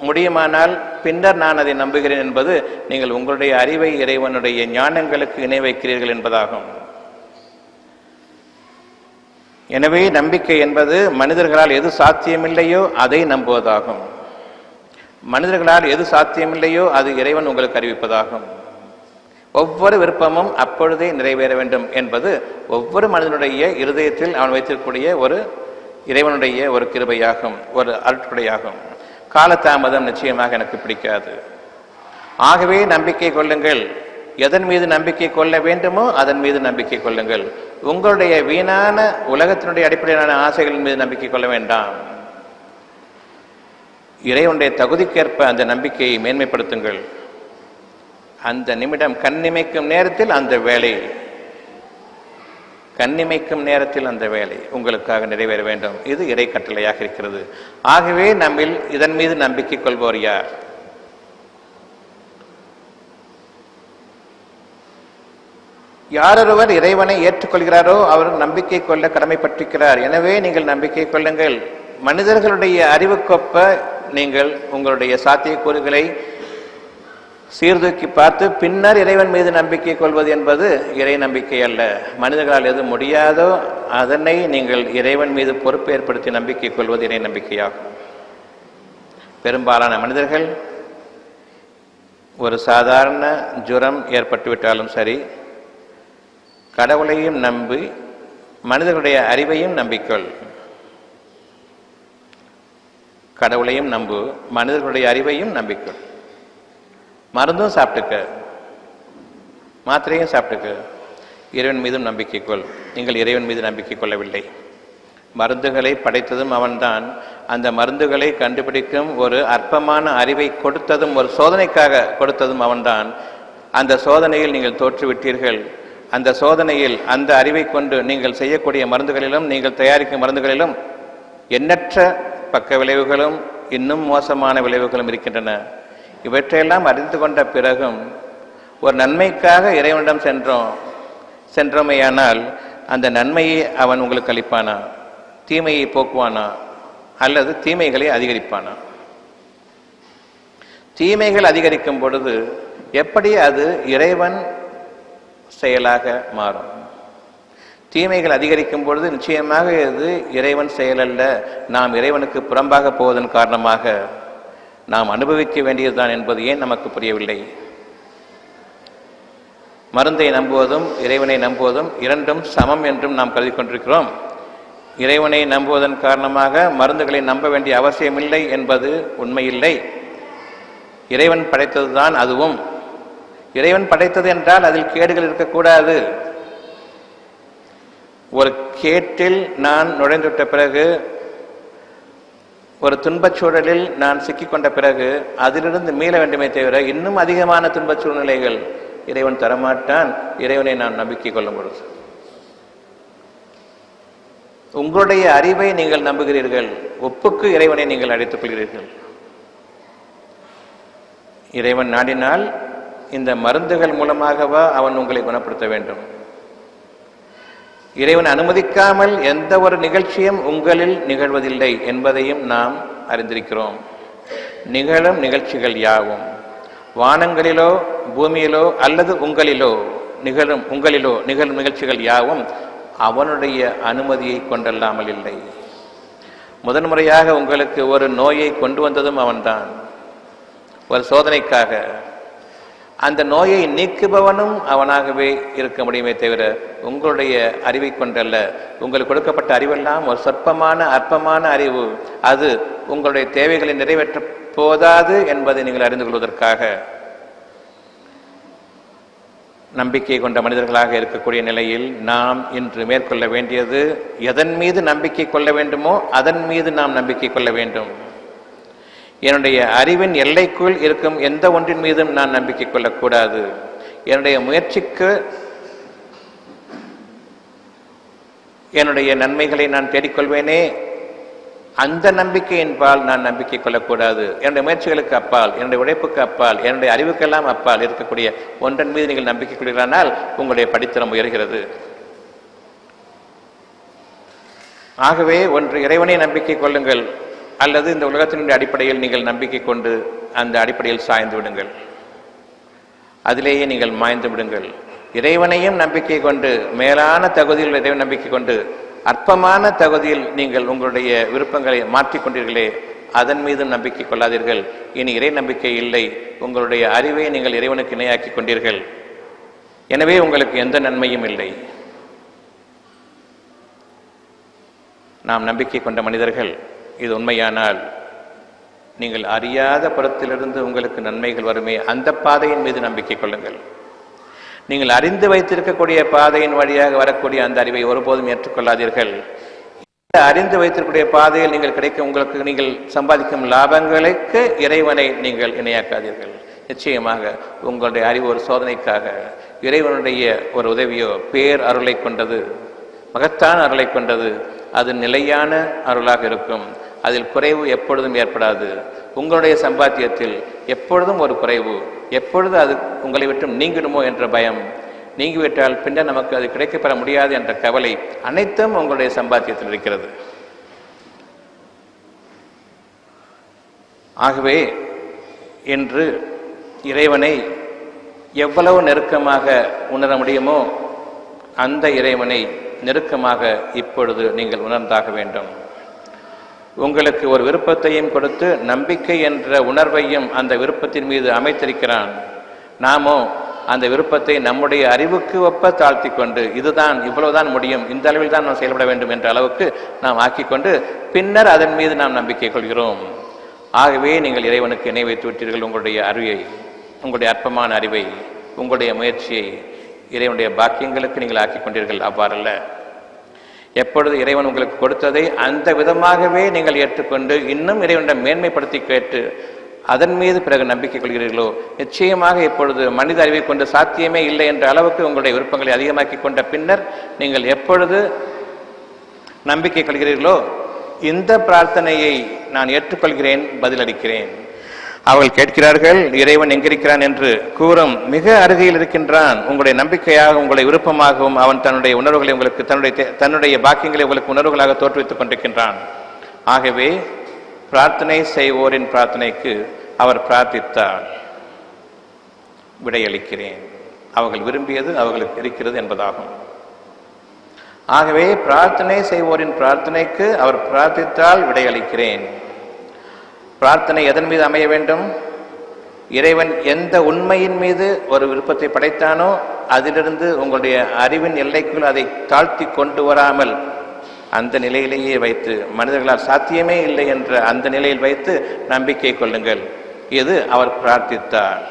முடியுமானால் பின்னர் நான் அதை நம்புகிறேன் என்பது நீங்கள் உங்களுடைய அறிவை இறைவனுடைய ஞானங்களுக்கு இணை வைக்கிறீர்கள் என்பதாகும். எனவே நம்பிக்கை என்பது மனிதர்களால் எது சாத்தியமில்லையோ அதை நம்புவதாகும். மனிதர்களால் எது சாத்தியமில்லையோ அது இறைவன் உங்களுக்கு அறிவிப்பதாகும். ஒவ்வொரு விருப்பமும் அப்பொழுதே நிறைவேற வேண்டும் என்பது ஒவ்வொரு மனிதனுடைய இருதயத்தில் அவன் வைத்திருக்கக்கூடிய ஒரு இறைவனுடைய ஒரு கிருபையாகும், ஒரு அருட்கொடையாகும். காலதாமதம் நிச்சயமாக எனக்கு பிடிக்காது. ஆகவே நம்பிக்கை கொள்ளுங்கள். எதன் மீது நம்பிக்கை கொள்ள வேண்டுமோ அதன் மீது நம்பிக்கை கொள்ளுங்கள். உங்களுடைய வீணான உலகத்தினுடைய அடிப்படையிலான ஆசைகளின் மீது நம்பிக்கை கொள்ள வேண்டாம். இறைவனுடைய தகுதிக்கேற்ப அந்த நம்பிக்கையை மேன்மைப்படுத்துங்கள். அந்த நிமிடம் கண்ணிமைக்கும் நேரத்தில் அந்த வேலை, கண்ணிமைக்கும் நேரத்தில் அந்த வேலை உங்களுக்காக நிறைவேற வேண்டும். இது இறை கட்டளையாக இருக்கிறது. ஆகவே நம்மில் இதன் மீது நம்பிக்கை கொள்வோர் யார்? யாரொருவர் இறைவனை ஏற்றுக்கொள்கிறாரோ அவர் நம்பிக்கை கொள்ள கடமைப்பட்டிருக்கிறார். எனவே நீங்கள் நம்பிக்கை கொள்ளுங்கள். மனிதர்களுடைய அறிவுக்கொப்ப நீங்கள் உங்களுடைய சாத்தியக்கூறுகளை சீர்தூக்கி பார்த்து பின்னர் இறைவன் மீது நம்பிக்கை கொள்வது என்பது இறை நம்பிக்கை அல்ல. மனிதர்களால் எது முடியாதோ அதனை நீங்கள் இறைவன் மீது பொறுப்பு ஏற்படுத்தி நம்பிக்கை கொள்வது இறை நம்பிக்கையாகும். பெரும்பாலான மனிதர்கள் ஒரு சாதாரண ஜுரம் ஏற்பட்டுவிட்டாலும் சரி, கடவுளையும் நம்பி மனிதர்களுடைய அறிவையும் நம்பிக்கொள். கடவுளையும் நம்பு, மனிதர்களுடைய அறிவையும் நம்பிக்கொள். மருந்தும் சாப்பிட்டுக்க, மாத்திரையும் சாப்பிட்டுக்க, இறைவன் மீதும் நம்பிக்கை கொள். நீங்கள் இறைவன் மீது நம்பிக்கை கொள்ளவில்லை. மருந்துகளை படைத்ததும் அவன்தான். அந்த மருந்துகளை கண்டுபிடிக்கும் ஒரு அற்பமான அறிவை கொடுத்ததும், ஒரு சோதனைக்காக கொடுத்ததும் அவன்தான். அந்த சோதனையில் நீங்கள் தோற்றுவிட்டீர்கள். அந்த சோதனையில் அந்த அறிவை கொண்டு நீங்கள் செய்யக்கூடிய மருந்துகளிலும், நீங்கள் தயாரிக்கும் மருந்துகளிலும் எண்ணற்ற பக்க விளைவுகளும் இன்னும் மோசமான விளைவுகளும் இருக்கின்றன. இவற்றையெல்லாம் அறிந்து கொண்ட பிறகும் ஒரு நன்மைக்காக இறைவனிடம் சென்றோமேயானால் அந்த நன்மையை அவன் உங்களுக்கு அளிப்பானா, தீமையை போக்குவானா, அல்லது தீமைகளை அதிகரிப்பானா? தீமைகள் அதிகரிக்கும் பொழுது எப்படி அது இறைவன் செயலாக மாறும்? தீமைகள் அதிகரிக்கும் பொழுது நிச்சயமாக இது இறைவன் செயலல்ல, நாம் இறைவனுக்கு புறம்பாக போவதன் காரணமாக நாம் அனுபவிக்க வேண்டியதுதான் என்பது ஏன் நமக்கு புரியவில்லை? மருந்தை நம்புவதும் இறைவனை நம்புவதும் இரண்டும் சமம் என்றும் நாம் கருதி கொண்டிருக்கிறோம். இறைவனை நம்புவதன் காரணமாக மருந்துகளை நம்ப வேண்டிய அவசியமில்லை என்பது உண்மையில்லை. இறைவன் படைத்ததுதான் அதுவும். இறைவன் படைத்தது என்றால் அதில் கேடுகள் இருக்கக்கூடாது. ஒரு கேட்டில் நான் நுழைந்துவிட்ட பிறகு, ஒரு துன்பச் சூழலில் நான் சிக்கிக்கொண்ட பிறகு அதிலிருந்து மீள வேண்டுமே தவிர இன்னும் அதிகமான துன்பச் சூழ்நிலைகள் இறைவன் தரமாட்டான். இறைவனை நான் நம்பிக்கை கொள்ளும் பொழுது உங்களுடைய அறிவை நீங்கள் நம்புகிறீர்கள், ஒப்புக்கு இறைவனை நீங்கள் அழைத்துக் கொள்கிறீர்கள். இறைவன் நாடினால் இந்த மருந்துகள் மூலமாகவா அவன் உங்களை குணப்படுத்த வேண்டும்? இறைவன் அனுமதிக்காமல் எந்த ஒரு நிகழ்ச்சியும் உங்களில் நிகழ்வதில்லை என்பதையும் நாம் அறிந்திருக்கிறோம். நிகழும் நிகழ்ச்சிகள் யாவும் வானங்களிலோ பூமியிலோ அல்லது உங்களிலோ நிகழும் நிகழ்ச்சிகள் யாவும் அவனுடைய அனுமதியை கொண்டல்லாமல் இல்லை. முதன்முறையாக உங்களுக்கு ஒரு நோயை கொண்டு வந்ததும் அவன்தான், ஒரு சோதனைக்காக. அந்த நோயை நீக்குபவனும் அவனாகவே இருக்க முடியுமே தவிர உங்களுடைய அறிவை கொண்டல்ல. உங்களுக்கு கொடுக்கப்பட்ட அறிவெல்லாம் ஒரு சொற்பமான அற்பமான அறிவு. அது உங்களுடைய தேவைகளை நிறைவேற்ற போதாது என்பதை நீங்கள் அறிந்து கொள்வதற்காக நம்பிக்கை கொண்ட மனிதர்களாக இருக்கக்கூடிய நிலையில் நாம் இன்று மேற்கொள்ள வேண்டியது, எதன் மீது நம்பிக்கை கொள்ள வேண்டுமோ அதன் மீது நாம் நம்பிக்கை கொள்ள வேண்டும். என்னுடைய அறிவின் எல்லைக்குள் இருக்கும் எந்த ஒன்றின் மீதும் நான் நம்பிக்கை கொள்ளக்கூடாது. என்னுடைய முயற்சிக்கு என்னுடைய நன்மைகளை நான் தேடிக்கொள்வேனே, அந்த நம்பிக்கையின் பால் நான் நம்பிக்கை கொள்ளக்கூடாது. என்னுடைய முயற்சிகளுக்கு அப்பால், என்னுடைய உழைப்புக்கு அப்பால், என்னுடைய அறிவுக்கெல்லாம் அப்பால் இருக்கக்கூடிய ஒன்றன் மீது நீங்கள் நம்பிக்கை கொள்கிறானால் உங்களுடைய படித்தரம் உயர்கிறது. ஆகவே ஒன்று இறைவனை நம்பிக்கை கொள்ளுங்கள், அல்லது இந்த உலகத்தினுடைய அடிப்படையில் நீங்கள் நம்பிக்கை கொண்டு அந்த அடிப்படையில் சாய்ந்து விடுங்கள், அதிலேயே நீங்கள் மாய்ந்து விடுங்கள். இறைவனையும் நம்பிக்கை கொண்டு, மேலான தகுதியில் இறைவன் நம்பிக்கை கொண்டு, அற்பமான தகுதியில் நீங்கள் உங்களுடைய விருப்பங்களை மாற்றிக்கொண்டீர்களே, அதன் மீதும் நம்பிக்கை கொள்ளாதீர்கள். இனி இறை நம்பிக்கை இல்லை, உங்களுடைய அறிவை நீங்கள் இறைவனுக்கு இணையாக்கி கொண்டீர்கள். எனவே உங்களுக்கு எந்த நன்மையும் இல்லை. நாம் நம்பிக்கை கொண்ட மனிதர்கள், இது உண்மையானால் நீங்கள் அறியாத புறத்திலிருந்து உங்களுக்கு நன்மைகள் வருமே, அந்த பாதையின் மீது நம்பிக்கை கொள்ளுங்கள். நீங்கள் அறிந்து வைத்திருக்கக்கூடிய பாதையின் வழியாக வரக்கூடிய அந்த அறிவை ஒருபோதும் ஏற்றுக்கொள்ளாதீர்கள். அறிந்து வைத்திருக்கக்கூடிய பாதையில் நீங்கள் கிடைக்கும் உங்களுக்கு நீங்கள் சம்பாதிக்கும் லாபங்களுக்கு இறைவனை நீங்கள் இணையாக்காதீர்கள். நிச்சயமாக உங்களுடைய அறிவு ஒரு சோதனைக்காக, இறைவனுடைய ஒரு உதவியோ பேர் அருளை கொண்டது, மகத்தான அருளை கொண்டது. அது நிலையான அருளாக இருக்கும். அதில் குறைவு எப்பொழுதும் ஏற்படாது. உங்களுடைய சம்பாத்தியத்தில் எப்பொழுதும் ஒரு குறைவு, எப்பொழுது அது உங்களை விட்டு நீங்கிடுமோ என்ற பயம், நீங்கிவிட்டால் பின்னர் நமக்கு அது கிடைக்கப்பெற முடியாது என்ற கவலை, அனைத்தும் உங்களுடைய சம்பாத்தியத்தில் இருக்கிறது. ஆகவே இன்று இறைவனை எவ்வளவு நெருக்கமாக உணர முடியுமோ அந்த இறைவனை நெருக்கமாக இப்பொழுது நீங்கள் உணர்ந்தாக வேண்டும். உங்களுக்கு ஒரு விருப்பத்தையும் கொடுத்து நம்பிக்கை என்ற உணர்வையும் அந்த விருப்பத்தின் மீது அமைத்திருக்கிறான். நாமோ அந்த விருப்பத்தை நம்முடைய அறிவுக்கு ஒப்ப தாழ்த்தி கொண்டு, இதுதான் இவ்வளவுதான் முடியும், இந்த அளவில் தான் நாம் செயல்பட வேண்டும் என்ற அளவுக்கு நாம் ஆக்கிக்கொண்டு பின்னர் அதன் மீது நாம் நம்பிக்கை கொள்கிறோம். ஆகவே நீங்கள் இறைவனுக்கு இணை வைத்து விட்டீர்கள். உங்களுடைய அறிவை, உங்களுடைய அற்பமான அறிவை, உங்களுடைய முயற்சியை இறைவனுடைய பாக்கியங்களுக்கு நீங்கள் ஆக்கிக் கொண்டீர்கள். அவ்வாறல்ல, எப்பொழுது இறைவன் உங்களுக்கு கொடுத்ததை அந்த விதமாகவே நீங்கள் ஏற்றுக்கொண்டு இன்னும் இறைவனிடம் மேன்மைப்படுத்தி கேட்டு அதன் மீது பிறகு நம்பிக்கை கொள்கிறீர்களோ, நிச்சயமாக இப்பொழுது மனித அறிவை கொண்டு சாத்தியமே இல்லை என்ற அளவுக்கு உங்களுடைய விருப்பங்களை அதிகமாக்கி கொண்ட பின்னர் நீங்கள் எப்பொழுது நம்பிக்கை கொள்கிறீர்களோ, இந்த பிரார்த்தனையை நான் ஏற்றுக்கொள்கிறேன், பதிலளிக்கிறேன். அவர்கள் கேட்கிறார்கள், இறைவன் எங்கிருக்கிறான் என்று கூறும் மிக அருகில் இருக்கின்றான். உங்களுடைய நம்பிக்கையாக, உங்களுடைய விருப்பமாகவும் அவன் தன்னுடைய உணர்வுகளை உங்களுக்கு, தன்னுடைய பாக்கியங்களை உங்களுக்கு உணர்வுகளாக தோற்றுவித்துக் கொண்டிருக்கின்றான். ஆகவே பிரார்த்தனை செய்வோரின் பிரார்த்தனைக்கு அவர் பிரார்த்தித்தால் விடையளிக்கிறேன். அவர்கள் விரும்பியது அவர்களுக்கு இருக்கிறது என்பதாகும். ஆகவே பிரார்த்தனை செய்வோரின் பிரார்த்தனைக்கு அவர் பிரார்த்தித்தால் விடையளிக்கிறேன். பிரார்த்தனை எதன் மீது அமைய வேண்டும்? இறைவன் எந்த உண்மையின் மீது ஒரு விருப்பத்தை படைத்தானோ அதிலிருந்து உங்களுடைய அறிவின் எல்லைக்குள் அதை தாழ்த்தி கொண்டு வராமல் அந்த நிலையிலேயே வைத்து, மனிதர்களால் சாத்தியமே இல்லை என்ற அந்த நிலையில் வைத்து நம்பிக்கை கொள்ளுங்கள். இது அவர் பிரார்த்தித்தார்.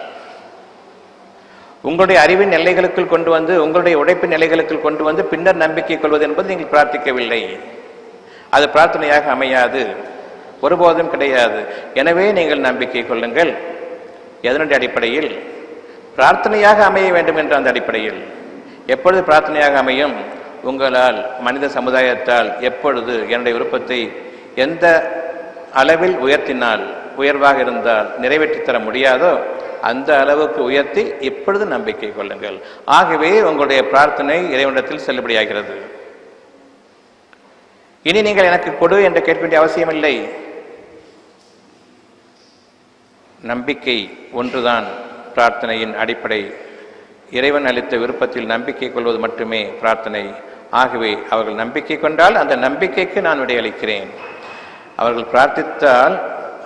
உங்களுடைய அறிவின் எல்லைகளுக்குள் கொண்டு வந்து, உங்களுடைய உழைப்பின் எல்லைகளுக்குள் கொண்டு வந்து பின்னர் நம்பிக்கை கொள்வது என்பது நீங்கள் பிரார்த்திக்கவில்லை. அது பிரார்த்தனையாக அமையாது, ஒருபோதும் கிடையாது. எனவே நீங்கள் நம்பிக்கை கொள்ளுங்கள். எதனுடைய அடிப்படையில்? பிரார்த்தனையாக அமைய வேண்டும் என்ற அந்த அடிப்படையில். எப்பொழுது பிரார்த்தனையாக அமையும்? உங்களால், மனித சமுதாயத்தால் எப்பொழுது என்னுடைய விருப்பத்தை எந்த அளவில் உயர்த்தினால், உயர்வாக இருந்தால் நிறைவேற்றித் தர முடியாதோ அந்த அளவுக்கு உயர்த்தி இப்பொழுது நம்பிக்கை கொள்ளுங்கள். ஆகவே உங்களுடைய பிரார்த்தனை இறைவனிடத்தில் செல்லுபடியாகிறது. இனி நீங்கள் எனக்கு கொடு என்று கேட்க வேண்டிய அவசியமில்லை. நம்பிக்கை ஒன்றுதான் பிரார்த்தனையின் அடிப்படை. இறைவன் அளித்த விருப்பத்தில் நம்பிக்கை கொள்வது மட்டுமே பிரார்த்தனை. ஆகவே அவர்கள் நம்பிக்கை கொண்டால் அந்த நம்பிக்கைக்கு நான் விடையளிக்கிறேன். அவர்கள் பிரார்த்தித்தால்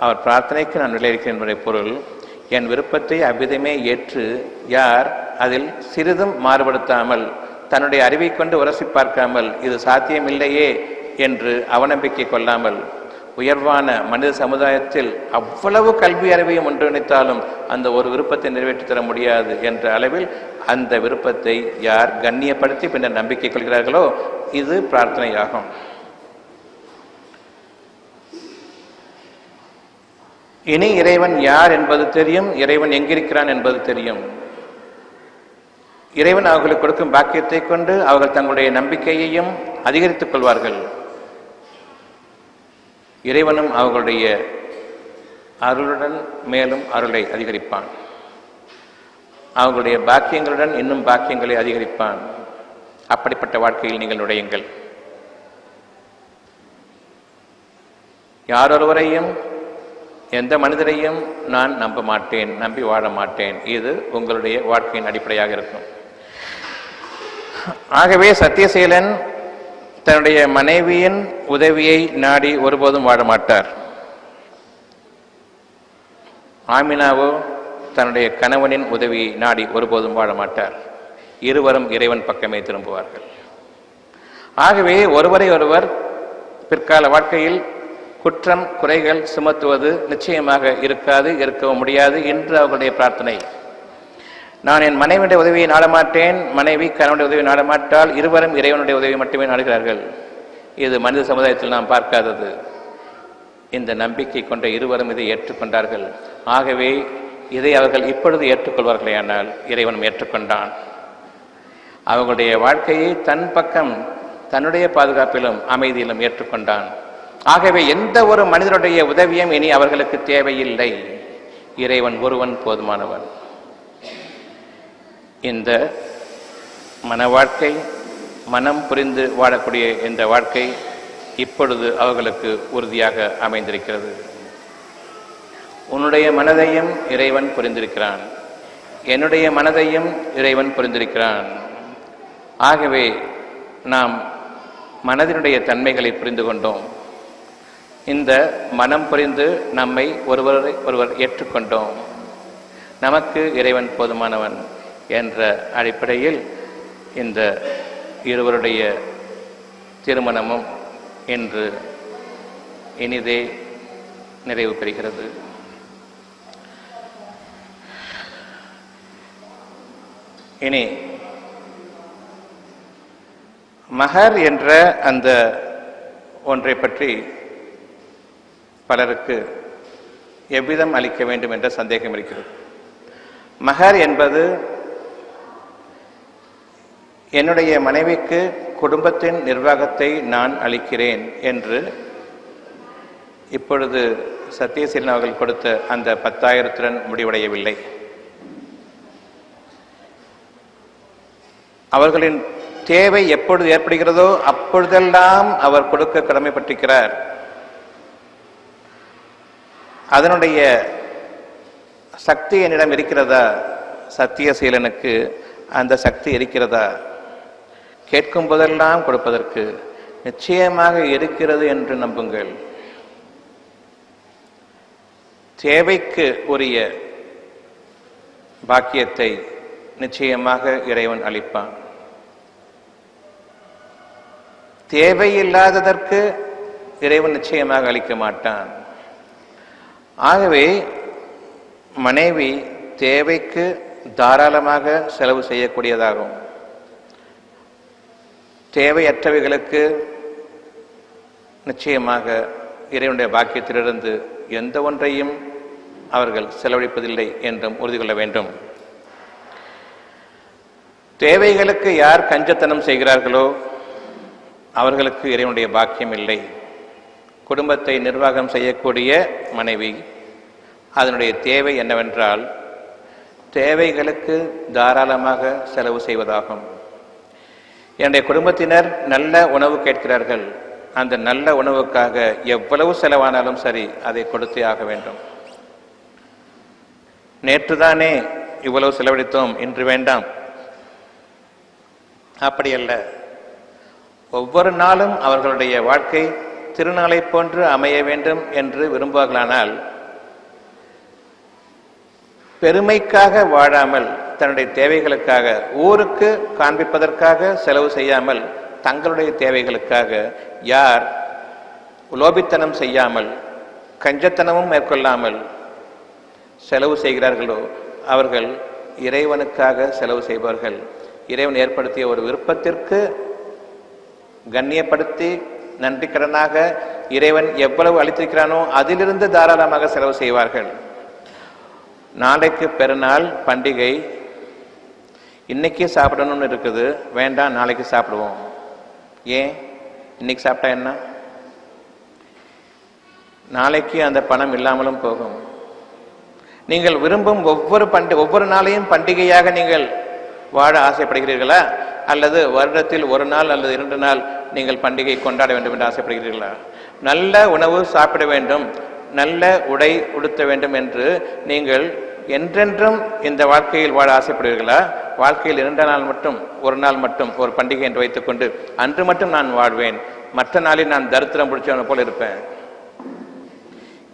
அவர் பிரார்த்தனைக்கு நான் விடையளிக்கிறேன் என்பதை பொருள். என் விருப்பத்தை அவ்விதமே ஏற்று யார் அதில் சிறிதும் மாறுபடுத்தாமல், தன்னுடைய அறிவை கொண்டு உரசி பார்க்காமல், இது சாத்தியமில்லையே என்று அவநம்பிக்கை கொள்ளாமல், உயர்வான மனித சமுதாயத்தில் அவ்வளவு கல்வி அறிவையும் ஒன்றிணைத்தாலும் அந்த ஒரு விருப்பத்தை நிறைவேற்றி தர முடியாது என்ற அளவில் அந்த விருப்பத்தை யார் கண்ணியப்படுத்தி பின்னர் நம்பிக்கை கொள்கிறார்களோ இது பிரார்த்தனையாகும். இனி இறைவன் யார் என்பது தெரியும், இறைவன் எங்கிருக்கிறான் என்பது தெரியும். இறைவன் அவர்களுக்கு கொடுக்கும் பாக்கியத்தை கொண்டு அவர்கள் தங்களுடைய நம்பிக்கையையும் அதிகரித்துக் கொள்வார்கள். இறைவனும் அவர்களுடைய அருளுடன் மேலும் அருளை அதிகரிப்பான். அவர்களுடைய பாக்கியங்களுடன் இன்னும் பாக்கியங்களை அதிகரிப்பான். அப்படிப்பட்ட வாழ்க்கையில் நீங்கள் நுழையுங்கள். யாரொருவரையும், எந்த மனிதரையும் நான் நம்ப மாட்டேன், நம்பி வாழ மாட்டேன். இது உங்களுடைய வாழ்க்கையின் அடிப்படையாக இருக்கும். ஆகவே சத்தியசீலன் தன்னுடைய மனைவியின் உதவியை நாடி ஒருபோதும் வாழ மாட்டார். ஆமினாவோ தன்னுடைய கணவனின் உதவியை நாடி ஒருபோதும் வாழ மாட்டார். இருவரும் இறைவன் பக்கமே திரும்புவார்கள். ஆகவே ஒருவரை ஒருவர் பிற்கால வாழ்க்கையில் குற்றம் குறைகள் சுமத்துவது நிச்சயமாக இருக்காது, இருக்கவும் முடியாது என்று அவர்களுடைய பிரார்த்தனை. நான் என் மனைவியுடைய உதவியை நாடமாட்டேன், மனைவி கணவனுடைய உதவியை நாடமாட்டால் இருவரும் இறைவனுடைய உதவியை மட்டுமே நாடுகிறார்கள். இது மனித சமுதாயத்தில் நாம் பார்க்காதது. இந்த நம்பிக்கை கொண்ட இருவரும் இதை ஏற்றுக்கொண்டார்கள். ஆகவே இதை அவர்கள் இப்பொழுது ஏற்றுக்கொள்வார்களேயானால் இறைவனும் ஏற்றுக்கொண்டான். அவர்களுடைய வாழ்க்கையை தன் பக்கம், தன்னுடைய பாதுகாப்பிலும் அமைதியிலும் ஏற்றுக்கொண்டான். ஆகவே எந்த ஒரு மனிதனுடைய உதவியும் இனி அவர்களுக்கு தேவையில்லை. இறைவன் ஒருவன் போதுமானவன். இந்த மன வாழ்க்கை, மனம் புரிந்து வாழக்கூடிய இந்த வாழ்க்கை இப்பொழுது அவர்களுக்கு உறுதியாக அமைந்திருக்கிறது. உன்னுடைய மனதையும் இறைவன் புரிந்திருக்கிறான், என்னுடைய மனதையும் இறைவன் புரிந்திருக்கிறான். ஆகவே நாம் மனதினுடைய தன்மைகளை புரிந்து கொண்டோம். இந்த மனம் புரிந்து நம்மை ஒருவர் ஏற்றுக்கொண்டோம். நமக்கு இறைவன் போதுமானவன் என்ற அடிப்படையில் இந்த இருவருடைய திருமணமும் இன்று இனிதே நிறைவு பெறுகிறது. இனி மஹர் என்ற அந்த ஒன்றை பற்றி பலருக்கு எவ்விதம் அளிக்க வேண்டும் என்ற சந்தேகம் இருக்கிறது. மஹர் என்பது என்னுடைய மனைவிக்கு குடும்பத்தின் நிர்வாகத்தை நான் அளிக்கிறேன் என்று இப்பொழுது சத்யசீலன் அவர்கள் கொடுத்த அந்த 10,000 முடிவடையவில்லை. அவர்களின் தேவை எப்பொழுது ஏற்படுகிறதோ அப்பொழுதெல்லாம் அவர் கொடுக்க கடமைப்பட்டிருக்கிறார். அதனுடைய சக்தி என்னிடம் இருக்கிறதா? சத்தியசீலனுக்கு அந்த சக்தி இருக்கிறதா? கேட்கும் போதெல்லாம் கொடுப்பதற்கு நிச்சயமாக இருக்கிறது என்று நம்புங்கள். தேவைக்கு உரிய பாக்கியத்தை நிச்சயமாக இறைவன் அளிப்பான். தேவையில்லாததற்கு இறைவன் நிச்சயமாக அளிக்க மாட்டான். ஆகவே மனைவி தேவைக்கு தாராளமாக செலவு செய்யக்கூடியதாகும். தேவையற்றவைகளுக்கு நிச்சயமாக இறைவனுடைய பாக்கியத்திலிருந்து எந்த ஒன்றையும் அவர்கள் செலவழிப்பதில்லை என்றும் உறுதி கொள்ள வேண்டும். தேவைகளுக்கு யார் கஞ்சத்தனம் செய்கிறார்களோ அவர்களுக்கு இறைவனுடைய பாக்கியம் இல்லை. குடும்பத்தை நிர்வாகம் செய்யக்கூடிய மனைவி அதனுடைய தேவை என்னவென்றால் தேவைகளுக்கு தாராளமாக செலவு செய்வதாகும். என்னுடைய குடும்பத்தினர் நல்ல உணவு கேட்கிறார்கள், அந்த நல்ல உணவுக்காக எவ்வளவு செலவானாலும் சரி அதை கொடுத்தே ஆக வேண்டும். நேற்றுதானே இவ்வளவு செலவழித்தோம், இன்று வேண்டாம், அப்படியல்ல. ஒவ்வொரு நாளும் அவர்களுடைய வாழ்க்கை திருநாளை போன்று அமைய வேண்டும் என்று விரும்புவார்களானால் பெருமைக்காக வாழாமல் தன்னுடைய தேவைகளுக்காக ஊருக்கு காண்பிப்பதற்காக செலவு செய்யாமல் தங்களுடைய தேவைகளுக்காக யார் உலோபித்தனம் செய்யாமல் கஞ்சத்தனமும் மேற்கொள்ளாமல் செலவு செய்கிறார்களோ அவர்கள் இறைவனுக்காக செலவு செய்வார்கள். இறைவன் ஏற்படுத்திய ஒரு விருப்பத்திற்கு கண்ணியப்படுத்தி நன்றிக்கடனாக இறைவன் எவ்வளவு அளித்திருக்கிறானோ அதிலிருந்து தாராளமாக செலவு செய்வார்கள். நாளைக்கு பெருநாள் பண்டிகை, இன்னைக்கு சாப்பிடணும்னு இருக்குது, வேண்டாம் நாளைக்கு சாப்பிடுவோம். ஏன்? இன்னைக்கு சாப்பிட்டா என்ன? நாளைக்கு அந்த பணம் இல்லாமலும் போகும். நீங்கள் விரும்பும் ஒவ்வொரு நாளையும் பண்டிகையாக நீங்கள் வாழ ஆசைப்படுகிறீர்களா? அல்லது வருடத்தில் ஒரு நாள் அல்லது 2 நாள் நீங்கள் பண்டிகை கொண்டாட வேண்டும் என்று ஆசைப்படுகிறீர்களா? நல்ல உணவு சாப்பிட வேண்டும், நல்ல உடை உடுத்த வேண்டும் என்று நீங்கள் என்றென்றும் இந்த வாழ்க்கையில் வாழ ஆசைப்படுவீர்களா? வாழ்க்கையில் 2 நாள் மட்டும், ஒரு நாள் மட்டும் ஒரு பண்டிகை என்று வைத்துக்கொண்டு அன்று மட்டும் நான் வாழ்வேன், மற்ற நாளில் நான் தரித்திரம் பிடிச்சவனை போல இருப்பேன்.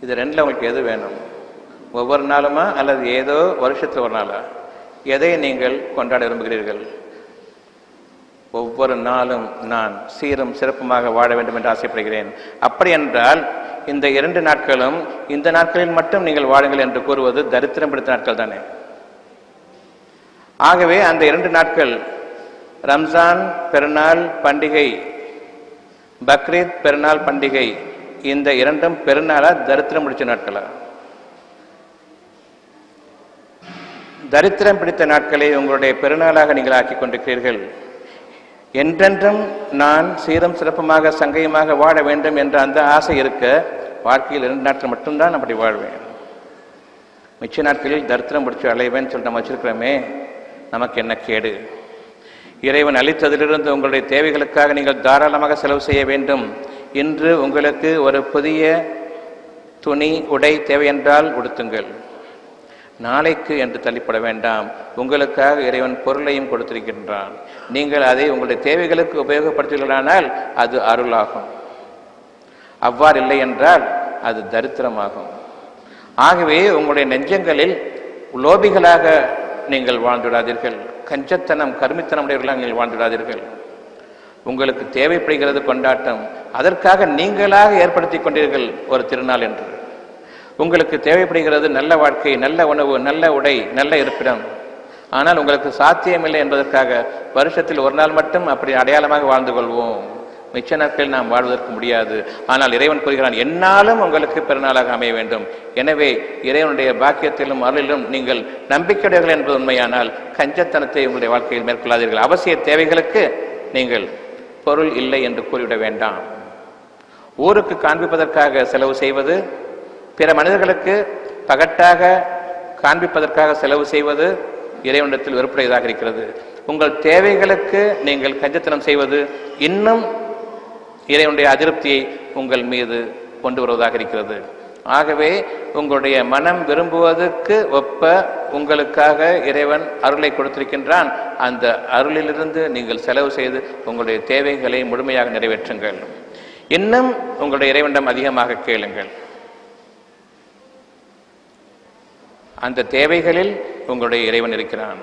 இது 2ல் உங்களுக்கு எது வேணும்? ஒவ்வொரு நாளுமா அல்லது ஏதோ வருஷத்தில் ஒரு நாளா? எதை நீங்கள் கொண்டாட விரும்புகிறீர்கள்? ஒவ்வொரு நாளும் நான் சீரும் சிறப்புமாக வாழ வேண்டும் என்று ஆசைப்படுகிறேன். அப்படி என்றால் இந்த 2 நாட்களும் இந்த நாட்களில் மட்டும் நீங்கள் வாழுங்கள் என்று கூறுவது தரித்திரம் பிடித்த நாட்கள் தானே. ஆகவே அந்த 2 நாட்கள் ரம்ஜான் பெருநாள் பண்டிகை, பக்ரீத் பெருநாள் பண்டிகை, இந்த 2ம் பெருநாளா தரித்திரம் பிடிச்ச நாட்களா? தரித்திரம் பிடித்த நாட்களை உங்களுடைய பெருநாளாக நீங்கள் ஆக்கிக் கொண்டிருக்கிறீர்கள். என்றென்றும் நான் சீரம் சிறப்புமாக சங்கையுமாக வாழ வேண்டும் என்ற அந்த ஆசை இருக்க வாழ்க்கையில் 2 நாட்கள் மட்டும்தான் அப்படி வாழ்வேன். மிச்ச நாட்களில் தரித்திரம் பிடிச்சி அலைவேன்னு சொல்லிட்டு நம்ம வச்சிருக்கிறோமே, நமக்கு என்ன கேடு? இறைவன் அளித்ததிலிருந்து உங்களுடைய தேவைகளுக்காக நீங்கள் தாராளமாக செலவு செய்ய வேண்டும். இன்று உங்களுக்கு ஒரு புதிய துணி உடை தேவை என்றால் உடுத்துங்கள். நாளைக்கு என்று தள்ளிப்பட வேண்டாம். உங்களுக்காக இறைவன் பொருளையும் கொடுத்திருக்கின்றான். நீங்கள் அதை உங்களுடைய தேவைகளுக்கு உபயோகப்படுத்துவீர்களானால் அது அருளாகும். அவ்வாறு இல்லை என்றால் அது தரித்திரமாகும். ஆகவே உங்களுடைய நெஞ்சங்களில் லோபிகளாக நீங்கள் வாழ்ந்துவிடாதீர்கள். கஞ்சத்தனம் கருமித்தனம் உடையவர்களாக நீங்கள் வாழ்ந்துவிடாதீர்கள். உங்களுக்கு தேவைப்படுகிறது கொண்டாட்டம், அதற்காக நீங்களாக ஏற்படுத்தி கொண்டீர்கள் ஒரு திருநாள் என்று. உங்களுக்கு தேவைப்படுகிறது நல்ல வாழ்க்கை, நல்ல உணவு, நல்ல உடை, நல்ல இருப்பிடம். ஆனால் உங்களுக்கு சாத்தியமில்லை என்பதற்காக வருஷத்தில் ஒரு நாள் மட்டும் அப்படி அடையாளமாக வாழ்ந்து கொள்வோம். மிச்ச நாட்களில் நாம் வாழ்வதற்கு முடியாது. ஆனால் இறைவன் கூறுகிறான், என்னாலும் உங்களுக்கு பெருநாளாக அமைய வேண்டும். எனவே இறைவனுடைய பாக்கியத்திலும் அருளிலும் நீங்கள் நம்பிக்கையுடையவர்கள் என்பது உண்மையானால் கஞ்சத்தனத்தை உங்களுடைய வாழ்க்கையில் மேற்கொள்ளாதீர்கள். அவசிய தேவைகளுக்கு நீங்கள் பொருள் இல்லை என்று கூறிவிட வேண்டாம். ஊருக்கு காண்பிப்பதற்காக செலவு செய்வது, பிற மனிதர்களுக்கு பகட்டாக காண்பிப்பதற்காக செலவு செய்வது இறைவனிடத்தில் வெறுப்புடையதாக இருக்கிறது. உங்கள் தேவைகளுக்கு நீங்கள் கஞ்சத்தனம் செய்வது இன்னும் இறைவனுடைய அதிருப்தியை உங்கள் மீது கொண்டு வருவதாக இருக்கிறது. ஆகவே உங்களுடைய மனம் விரும்புவதற்கு ஒப்ப உங்களுக்காக இறைவன் அருளை கொடுத்திருக்கின்றான். அந்த அருளிலிருந்து நீங்கள் செலவு செய்து உங்களுடைய தேவைகளை முழுமையாக நிறைவேற்றுங்கள். இன்னும் உங்களுடைய இறைவனிடம் அதிகமாக கேளுங்கள். அந்த தேவைகளில் உங்களுடைய இறைவன் இருக்கிறான்.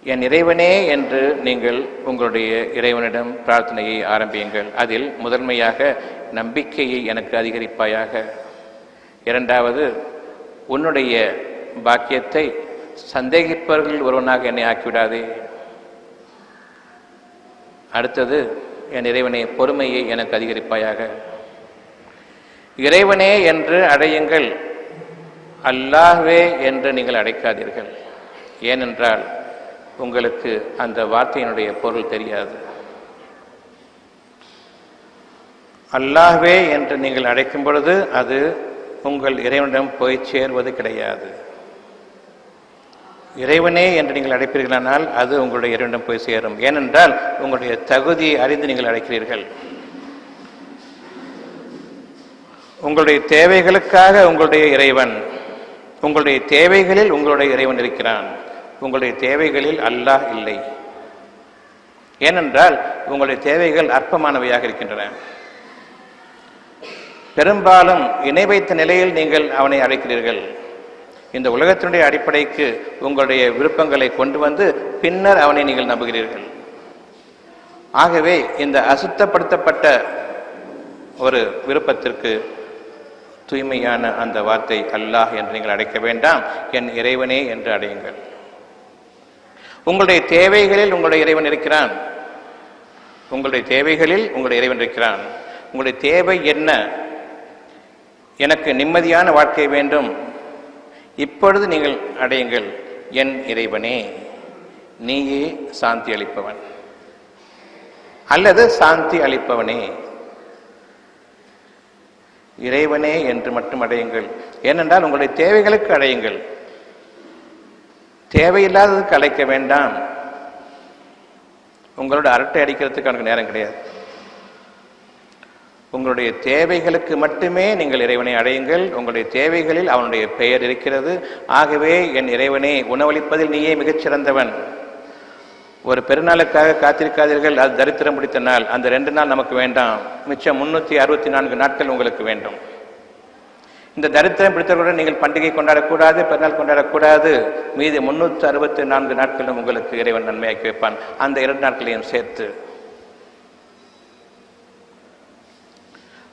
என் இறைவனே என்று நீங்கள் உங்களுடைய இறைவனிடம் பிரார்த்தனையை ஆரம்பியுங்கள். அதில் முதன்மையாக நம்பிக்கையை எனக்கு அதிகரிப்பாயாக. இரண்டாவது, உன்னுடைய பாக்கியத்தை சந்தேகிப்பவர்கள் ஒருவனாக என்னை ஆக்கிவிடாதே. அடுத்தது, என் இறைவனே பொறுமையை எனக்கு அதிகரிப்பாயாக. இறைவனே என்று அழையுங்கள், அல்லாஹ்வே என்று நீங்கள் அழைக்காதீர்கள். ஏனென்றால் உங்களுக்கு அந்த வார்த்தையினுடைய பொருள் தெரியாது. அல்லாஹ்வே என்று நீங்கள் அழைக்கும் பொழுது அது உங்கள் இறைவனிடம் போய் சேர்வது கிடையாது. இறைவனே என்று நீங்கள் அழைப்பீர்களானால் அது உங்களுடைய இறைவனிடம் போய் சேரும். ஏனென்றால் உங்களுடைய தகுதியை அறிந்து நீங்கள் அழைக்கிறீர்கள். உங்களுடைய தேவைகளுக்காக உங்களுடைய இறைவன், உங்களுடைய தேவைகளில் உங்களுடைய இறைவன் இருக்கிறான். உங்களுடைய தேவைகளில் அல்லாஹ் இல்லை. ஏனென்றால் உங்களுடைய தேவைகள் அற்பமானவையாக இருக்கின்றன. பெரும்பாலும் இணை வைத்த நிலையில் நீங்கள் அவனை அழைக்கிறீர்கள். இந்த உலகத்தினுடைய அடிப்படைக்கு உங்களுடைய விருப்பங்களை கொண்டு வந்து பின்னர் அவனை நீங்கள் நம்புகிறீர்கள். ஆகவே இந்த அசுத்தப்படுத்தப்பட்ட ஒரு விருப்பத்திற்கு தூய்மையான அந்த வார்த்தை அல்லாஹ் என்று நீங்கள் அழைக்க வேண்டாம், என் இறைவனே என்று அழையுங்கள். உங்களுடைய தேவைகளில் உங்களுடைய இறைவன் இருக்கிறான். உங்களுடைய தேவைகளில் உங்களுடைய இறைவன் இருக்கிறான். உங்களுடைய தேவை என்ன? எனக்கு நிம்மதியான வாழ்க்கை வேண்டும். இப்பொழுது நீங்கள் அடையுங்கள், என் இறைவனே நீயே சாந்தி அளிப்பவன், அல்லது சாந்தி அளிப்பவனே. இறைவனே என்று மட்டும் அடையுங்கள். ஏனென்றால் உங்களுடைய தேவைகளுக்கு அடையுங்கள், தேவையில்லாததுக்கு அழைக்க வேண்டாம். உங்களோட அரட்டை அடிக்கிறதுக்கு எனக்கு நேரம் கிடையாது. உங்களுடைய தேவைகளுக்கு மட்டுமே நீங்கள் இறைவனை அடையுங்கள். உங்களுடைய தேவைகளில் அவனுடைய பெயர் இருக்கிறது. ஆகவே என் இறைவனே, உணவளிப்பதில் நீயே மிகச்சிறந்தவன். ஒரு பெருநாளுக்காக காத்திருக்காதீர்கள், அது தரித்திரம் பிடித்த நாள். அந்த 2 நாள் நமக்கு வேண்டாம், மிச்சம் 364 நாட்கள் உங்களுக்கு வேண்டும். இந்த தரித்திரம் பிடித்தவர்களுடன் நீங்கள் பண்டிகை கொண்டாடக்கூடாது, பெருநாள் கொண்டாடக்கூடாது. மீது 364 நாட்களும் உங்களுக்கு இறைவன் நன்மையாக்கி வைப்பான், அந்த 2 நாட்களையும் சேர்த்து.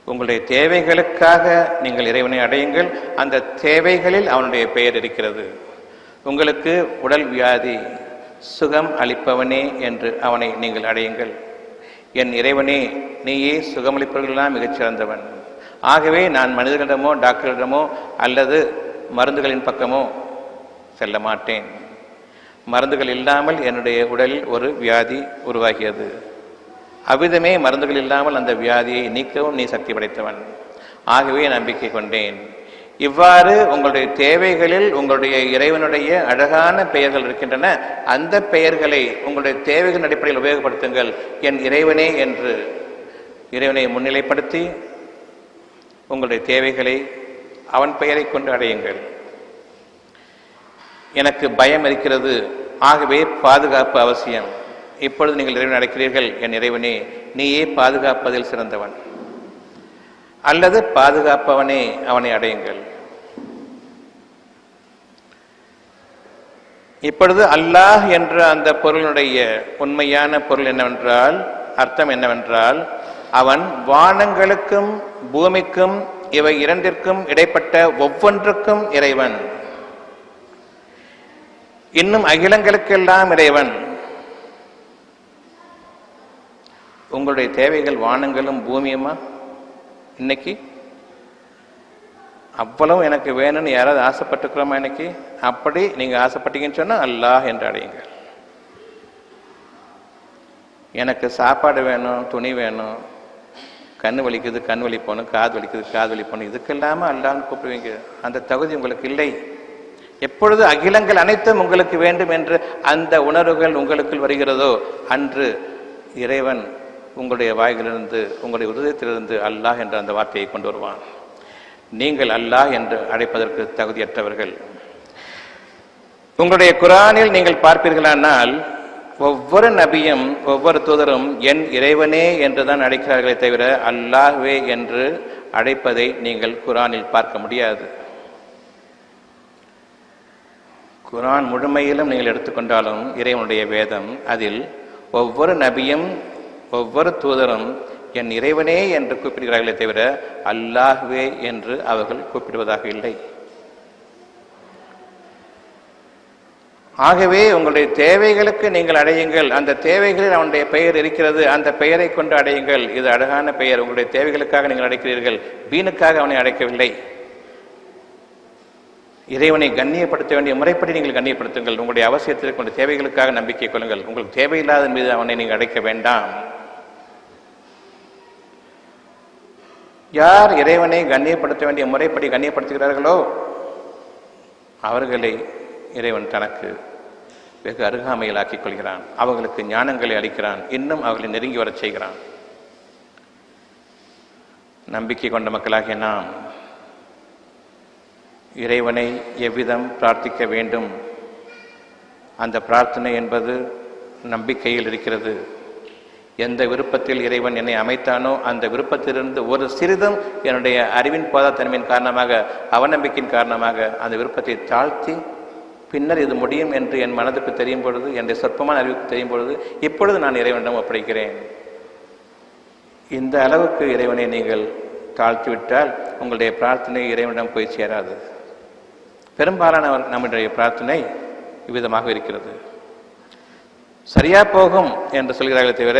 உங்களுடைய தேவைகளுக்காக நீங்கள் இறைவனை அடையுங்கள். அந்த தேவைகளில் அவனுடைய பெயர் இருக்கிறது. உங்களுக்கு உடல் வியாதி, சுகம் அளிப்பவனே என்று அவனை நீங்கள் அடையுங்கள். என் இறைவனே நீயே சுகமளிப்பவர்களெல்லாம் மிகச்சிறந்தவன். ஆகவே நான் மனிதர்களிடமோ டாக்டர்களிடமோ அல்லது மருந்துகளின் பக்கமோ செல்ல மாட்டேன். மருந்துகள் இல்லாமல் என்னுடைய உடலில் ஒரு வியாதி உருவாகியது. அவ்விதமே மருந்துகள் இல்லாமல் அந்த வியாதியை நீக்கவும் நீ சக்தி படைத்தவன். ஆகவே நம்பிக்கை கொண்டேன். இவ்வாறு உங்களுடைய தேவைகளில் உங்களுடைய இறைவனுடைய அழகான பெயர்கள் இருக்கின்றன. அந்த பெயர்களை உங்களுடைய தேவைகளின் அடிப்படையில் உபயோகப்படுத்துங்கள். என் இறைவனே என்று இறைவனை முன்னிலைப்படுத்தி உங்களுடைய தேவைகளை அவன் பெயரை கொண்டு அடையுங்கள். எனக்கு பயம் இருக்கிறது, ஆகவே பாதுகாப்பு அவசியம். இப்பொழுது நீங்கள் இறைவனை அடைக்கிறீர்கள், என் இறைவனே நீயே பாதுகாப்பதில் சிறந்தவன், அல்லது பாதுகாப்பவனே அவனை அடையுங்கள். இப்பொழுது அல்லாஹ் என்ற அந்த பொருளுடைய உண்மையான பொருள் என்னவென்றால், அர்த்தம் என்னவென்றால், அவன் வானங்களுக்கும் பூமிக்கும் இவை இரண்டிற்கும் இடைப்பட்ட ஒவ்வொன்றுக்கும் இறைவன். இன்னும் அகிலங்களுக்கெல்லாம் இறைவன். உங்களுடைய தேவைகள் வானங்களும் பூமியுமா? இன்னைக்கு அவ்வளவு எனக்கு வேணும்னு யாராவது ஆசைப்பட்டுக்கிறோமா? இன்னைக்கு அப்படி நீங்க ஆசைப்பட்டீங்கன்னு சொன்னா அல்லாஹ் என்று அடையுங்கள். எனக்கு சாப்பாடு வேணும், துணி வேணும், கண்ணு வலிக்குது கண் வலி போகணும், காது வலிக்குது காது வலி போகணும், இதுக்கு இல்லாமல் அல்லாஹ்னு கூப்பிடுவீங்க. அந்த தகுதி உங்களுக்கு இல்லை. எப்பொழுது அகிலங்கள் அனைத்தும் உங்களுக்கு வேண்டும் என்று அந்த உணர்வுகள் உங்களுக்குள் வருகிறதோ அன்று இறைவன் உங்களுடைய வாயிலிருந்து உங்களுடைய உதயத்திலிருந்து அல்லாஹ் என்ற அந்த வார்த்தையை கொண்டு வருவான். நீங்கள் அல்லாஹ் என்று அழைப்பதற்கு தகுதியற்றவர்கள். உங்களுடைய குர்ஆனில் நீங்கள் பார்ப்பீர்களானால் ஒவ்வொரு நபியும் ஒவ்வொரு தூதரும் என் இறைவனே என்றுதான் அழைக்கிறார்களே தவிர அல்லாஹ்வே என்று அழைப்பதை நீங்கள் குர்ஆனில் பார்க்க முடியாது. குர்ஆன் முழுமையிலும் நீங்கள் எடுத்துக்கொண்டாலும் இறைவனுடைய வேதம், அதில் ஒவ்வொரு நபியும் ஒவ்வொரு தூதரும் என் இறைவனே என்று கூப்பிடுகிறார்களே தவிர அல்லாஹ்வே என்று அவர்கள் கூப்பிடுவதாக இல்லை. ஆகவே உங்களுடைய தேவைகளுக்கு நீங்கள் அடையுங்கள். அந்த தேவைகளில் அவனுடைய பெயர் இருக்கிறது, அந்த பெயரை கொண்டு அடையுங்கள். இது அழகான பெயர். உங்களுடைய தேவைகளுக்காக நீங்கள் அடைக்கிறீர்கள், வீணுக்காக அவனை அடைக்கவில்லை. இறைவனை கண்ணியப்படுத்த வேண்டிய முறைப்படி நீங்கள் கண்ணியப்படுத்துங்கள். உங்களுடைய அவசியத்திற்கு உங்களுடைய தேவைகளுக்காக நம்பிக்கை கொள்ளுங்கள். உங்களுக்கு தேவையில்லாத மீது அவனை நீங்கள் அடைக்க வேண்டாம். யார் இறைவனை கண்ணியப்படுத்த வேண்டிய முறைப்படி கண்ணியப்படுத்துகிறார்களோ அவர்களை இறைவன் தனக்கு வெகு அருகாமையில் ஆக்கிக் கொள்கிறான். அவர்களுக்கு ஞானங்களை அளிக்கிறான். இன்னும் அவர்களை நெருங்கி வரச் செய்கிறான். நம்பிக்கை கொண்ட மக்களாகிய நாம் இறைவனை எவ்விதம் பிரார்த்திக்க வேண்டும்? அந்த பிரார்த்தனை என்பது நம்பிக்கையில் இருக்கிறது. எந்த விருப்பத்தில் இறைவன் என்னை அமைத்தானோ அந்த விருப்பத்திலிருந்து ஒரு சிறிதும் என்னுடைய அறிவின் போதாத்தன்மையின் காரணமாக, அவநம்பிக்கையின் காரணமாக அந்த விருப்பத்தை தாழ்த்தி பின்னர் இது முடியும் என்று என் மனதுக்கு தெரியும் பொழுது, என்னுடைய சொற்பமான அறிவுக்கு தெரியும் பொழுது, இப்பொழுது நான் இறைவனிடம் ஒப்படைக்கிறேன். இந்த அளவுக்கு இறைவனை நீங்கள் தாழ்த்திவிட்டால் உங்களுடைய பிரார்த்தனை இறைவனிடம் போய் சேராது. பெரும்பாலான நம்முடைய பிரார்த்தனை இவ்விதமாக இருக்கிறது. சரியா போகும் என்று சொல்கிறார்களே தவிர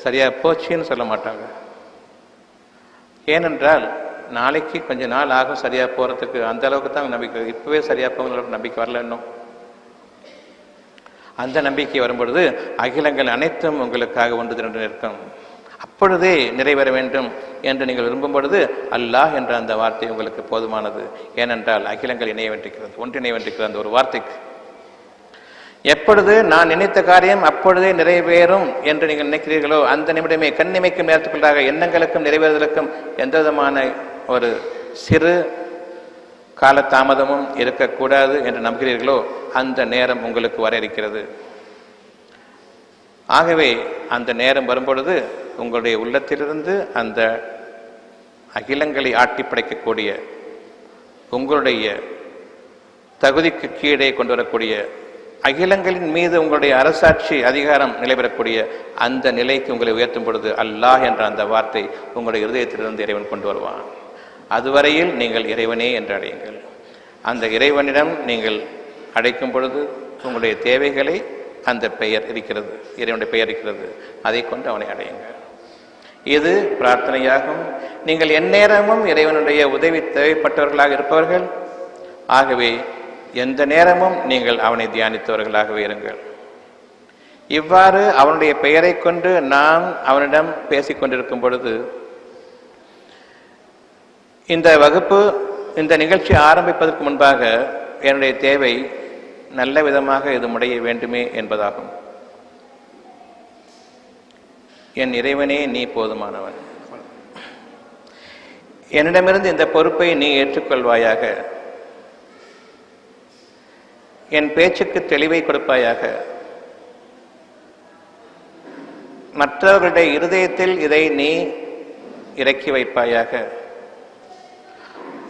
சரியா போச்சுன்னு சொல்ல மாட்டாங்க. ஏனென்றால் நாளைக்கு கொஞ்ச நாள் ஆகும் சரியா போறதுக்கு. அந்த அளவுக்கு தான் நம்பிக்கை. இப்பவே சரியா போகிற நம்பிக்கை வரல இன்னும். அந்த நம்பிக்கை வரும்பொழுது அகிலங்கள் அனைத்தும் உங்களுக்காக ஒன்று திரண்டு நிற்கும். அப்பொழுதே நிறைவேற வேண்டும் என்று நீங்கள் விரும்பும் பொழுது அல்லாஹ் என்ற அந்த வார்த்தை உங்களுக்கு போதுமானது. ஏனென்றால் அகிலங்கள் இணைய வேண்டியிருக்கிறது, ஒன்றிணைய வேண்டியிருக்கிறது அந்த ஒரு வார்த்தைக்கு. எப்பொழுது நான் நினைத்த காரியம் அப்பொழுதே நிறைவேறும் என்று நீங்கள் நினைக்கிறீர்களோ அந்த நிமிடமே கண்ணிமைக்கும் நேரத்துக்குள்ளாக எண்ணங்களுக்கும் நிறைவேறுதலுக்கும் எந்த விதமான ஒரு சிறு காலதாமதமும் இருக்கக்கூடாது என்று நம்புகிறீர்களோ அந்த நேரம் உங்களுக்கு வர இருக்கிறது. ஆகவே அந்த நேரம் வரும்பொழுது உங்களுடைய உள்ளத்திலிருந்து அந்த அகிலங்களை ஆட்டி படைக்கக்கூடிய, உங்களுடைய தகுதிக்கு கீழே கொண்டு வரக்கூடிய, அகிலங்களின் மீது உங்களுடைய அரசாட்சி அதிகாரம் நிலைபெறக்கூடிய அந்த நிலைக்கு உங்களை உயர்த்தும் பொழுது அல்லாஹ் என்ற அந்த வார்த்தை உங்களுடைய இருதயத்திலிருந்து இறைவன் கொண்டு வருவான். அதுவரையில் நீங்கள் இறைவனே என்று அடையுங்கள். அந்த இறைவனிடம் நீங்கள் அடைக்கும் பொழுது உங்களுடைய தேவைகளை அந்த பெயர் இருக்கிறது, இறைவனுடைய பெயர் இருக்கிறது, அதை கொண்டு அவனை அடையுங்கள். இது பிரார்த்தனையாகும். நீங்கள் எந்நேரமும் இறைவனுடைய உதவி தேவைப்பட்டவர்களாக இருப்பவர்கள். ஆகவே எந்த நேரமும் நீங்கள் அவனை தியானித்தவர்களாகவே இருங்கள். இவ்வாறு அவனுடைய பெயரை கொண்டு நாம் அவனிடம் பேசிக்கொண்டிருக்கும் பொழுது இந்த வகுப்பு, இந்த நிகழ்ச்சி ஆரம்பிப்பதற்கு முன்பாக என்னுடைய தேவை நல்ல விதமாக இது முடிய வேண்டுமே என்பதாகும். என் இறைவனே நீ போதுமானவன். என்னிடமிருந்து இந்த பொறுப்பை நீ ஏற்றுக்கொள்வாயாக. என் பேச்சுக்கு தெளிவை கொடுப்பாயாக. மற்றவர்களுடைய இருதயத்தில் இதை நீ இறக்கி வைப்பாயாக.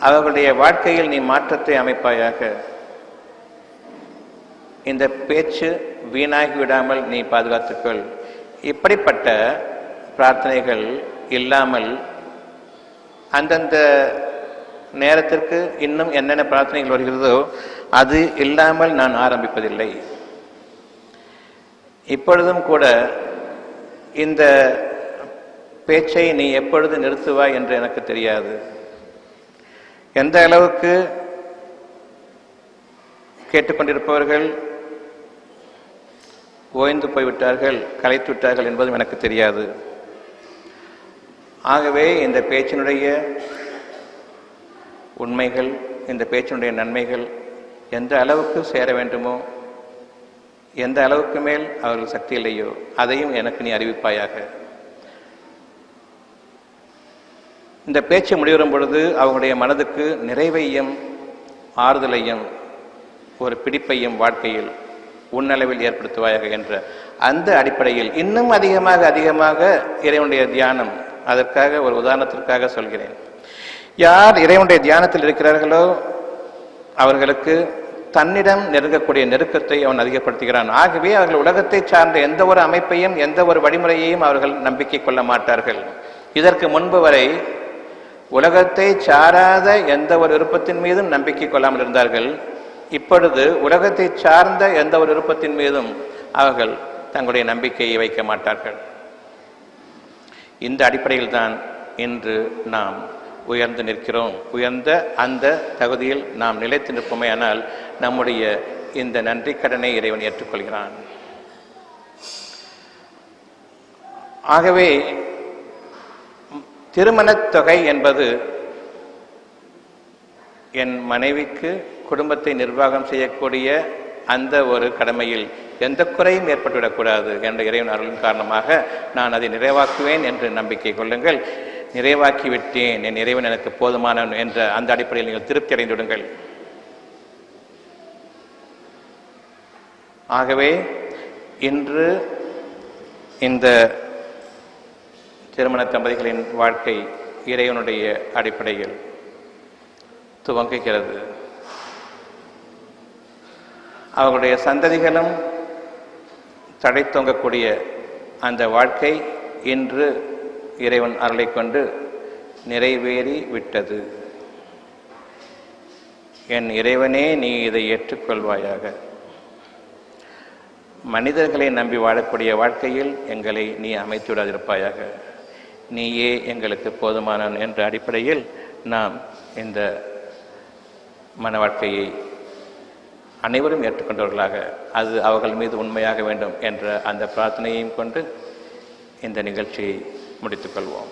அவர்களுடைய வாழ்க்கையில் நீ மாற்றத்தை அமைப்பாயாக. இந்த பேச்சு வீணாகி விடாமல் நீ பாதுகாத்துக்கொள். இப்படிப்பட்ட பிரார்த்தனைகள் இல்லாமல் அந்தந்த நேரத்திற்கு இன்னும் என்னென்ன பிரார்த்தனைகள் வருகிறதோ அது இல்லாமல் நான் ஆரம்பிப்பதில்லை. இப்பொழுதும் கூட இந்த பேச்சை நீ எப்பொழுது நிறுத்துவாய் என்று எனக்கு தெரியாது. எந்த அளவுக்கு கேட்டுக்கொண்டிருப்பவர்கள் ஓய்ந்து போய்விட்டார்கள், கலைத்து விட்டார்கள் என்பதும் எனக்கு தெரியாது. ஆகவே இந்த பேச்சினுடைய உண்மைகள், இந்த பேச்சினுடைய நன்மைகள் எந்த அளவுக்கு சேர வேண்டுமோ, எந்த அளவுக்கு மேல் அவர்கள் சக்தி இல்லையோ அதையும் எனக்கு நீ அறிவிப்பாயாக. இந்த பேச்சு முடிவரும் பொழுது அவங்களுடைய மனதுக்கு நிறைவையும் ஆறுதலையும் ஒரு பிடிப்பையும் வாழ்க்கையில் உன்னளவில் ஏற்படுத்துவாயாக என்ற அந்த அடிப்படையில் இன்னும் அதிகமாக இறைவனுடைய தியானம், அதற்காக ஒரு உதாரணத்திற்காக சொல்கிறேன். யார் இறைவனுடைய தியானத்தில் இருக்கிறார்களோ அவர்களுக்கு தன்னிடம் நெருங்கக்கூடிய நெருக்கத்தை அவன் அதிகப்படுத்துகிறான். ஆகவே அவர்கள் உலகத்தை சார்ந்த எந்த ஒரு அமைப்பையும் எந்த ஒரு வழிமுறையையும் அவர்கள் நம்பிக்கை கொள்ள மாட்டார்கள். இதற்கு முன்பு வரை உலகத்தை சாராத எந்த ஒரு விருப்பத்தின் மீதும் நம்பிக்கை கொள்ளாமல் இருந்தார்கள். இப்பொழுது உலகத்தை சார்ந்த எந்த ஒரு விருப்பத்தின் மீதும் அவர்கள் தங்களுடைய நம்பிக்கையை வைக்க மாட்டார்கள். இந்த அடிப்படையில் தான் இன்று நாம் உயர்ந்து நிற்கிறோம். உயர்ந்த அந்த தகுதியில் நாம் நிலைத்து நிற்போமே, ஆனால் நம்முடைய இந்த நன்றி கடனை இறைவன் ஏற்றுக்கொள்கிறான். ஆகவே திருமணத் தொகை என்பது என் மனைவிக்கு குடும்பத்தை நிர்வாகம் செய்யக்கூடிய அந்த ஒரு கடமையில் எந்த குறையும் ஏற்பட்டுவிடக்கூடாது என்ற இறைவன் அருளின் காரணமாக நான் அதை நிறைவாக்குவேன் என்று நம்பிக்கை கொள்ளுங்கள். நிறைவாக்கிவிட்டேன், என் இறைவன் எனக்கு போதுமானவன் என்ற அந்த அடிப்படையில் நீங்கள் திருப்தி அடைந்துவிடுங்கள். ஆகவே இன்று இந்த திருமண தம்பதிகளின் வாழ்க்கை இறைவனுடைய அடிப்படையில் துவங்குகிறது. அவர்களுடைய சந்ததிகளும் தடைத்தொங்கக்கூடிய அந்த வாழ்க்கை இன்று இறைவன் அருளை கொண்டு நிறைவேறி விட்டது. என் இறைவனே, நீ இதை ஏற்றுக்கொள்வாயாக. மனிதர்களை நம்பி வாழக்கூடிய வாழ்க்கையில் எங்களை நீ அமைத்து விடாதிருப்பாயாக. நீயே எங்களுக்கு போதுமானவன் என்ற அடிப்படையில் நாம் இந்த மன வாழ்க்கையை அனைவரும் ஏற்றுக்கொண்டவர்களாக, அது அவர்கள் மீது உண்மையாக வேண்டும் என்ற அந்த பிரார்த்தனையையும் கொண்டு இந்த நிகழ்ச்சியை முடித்துக் கொள்வோம்.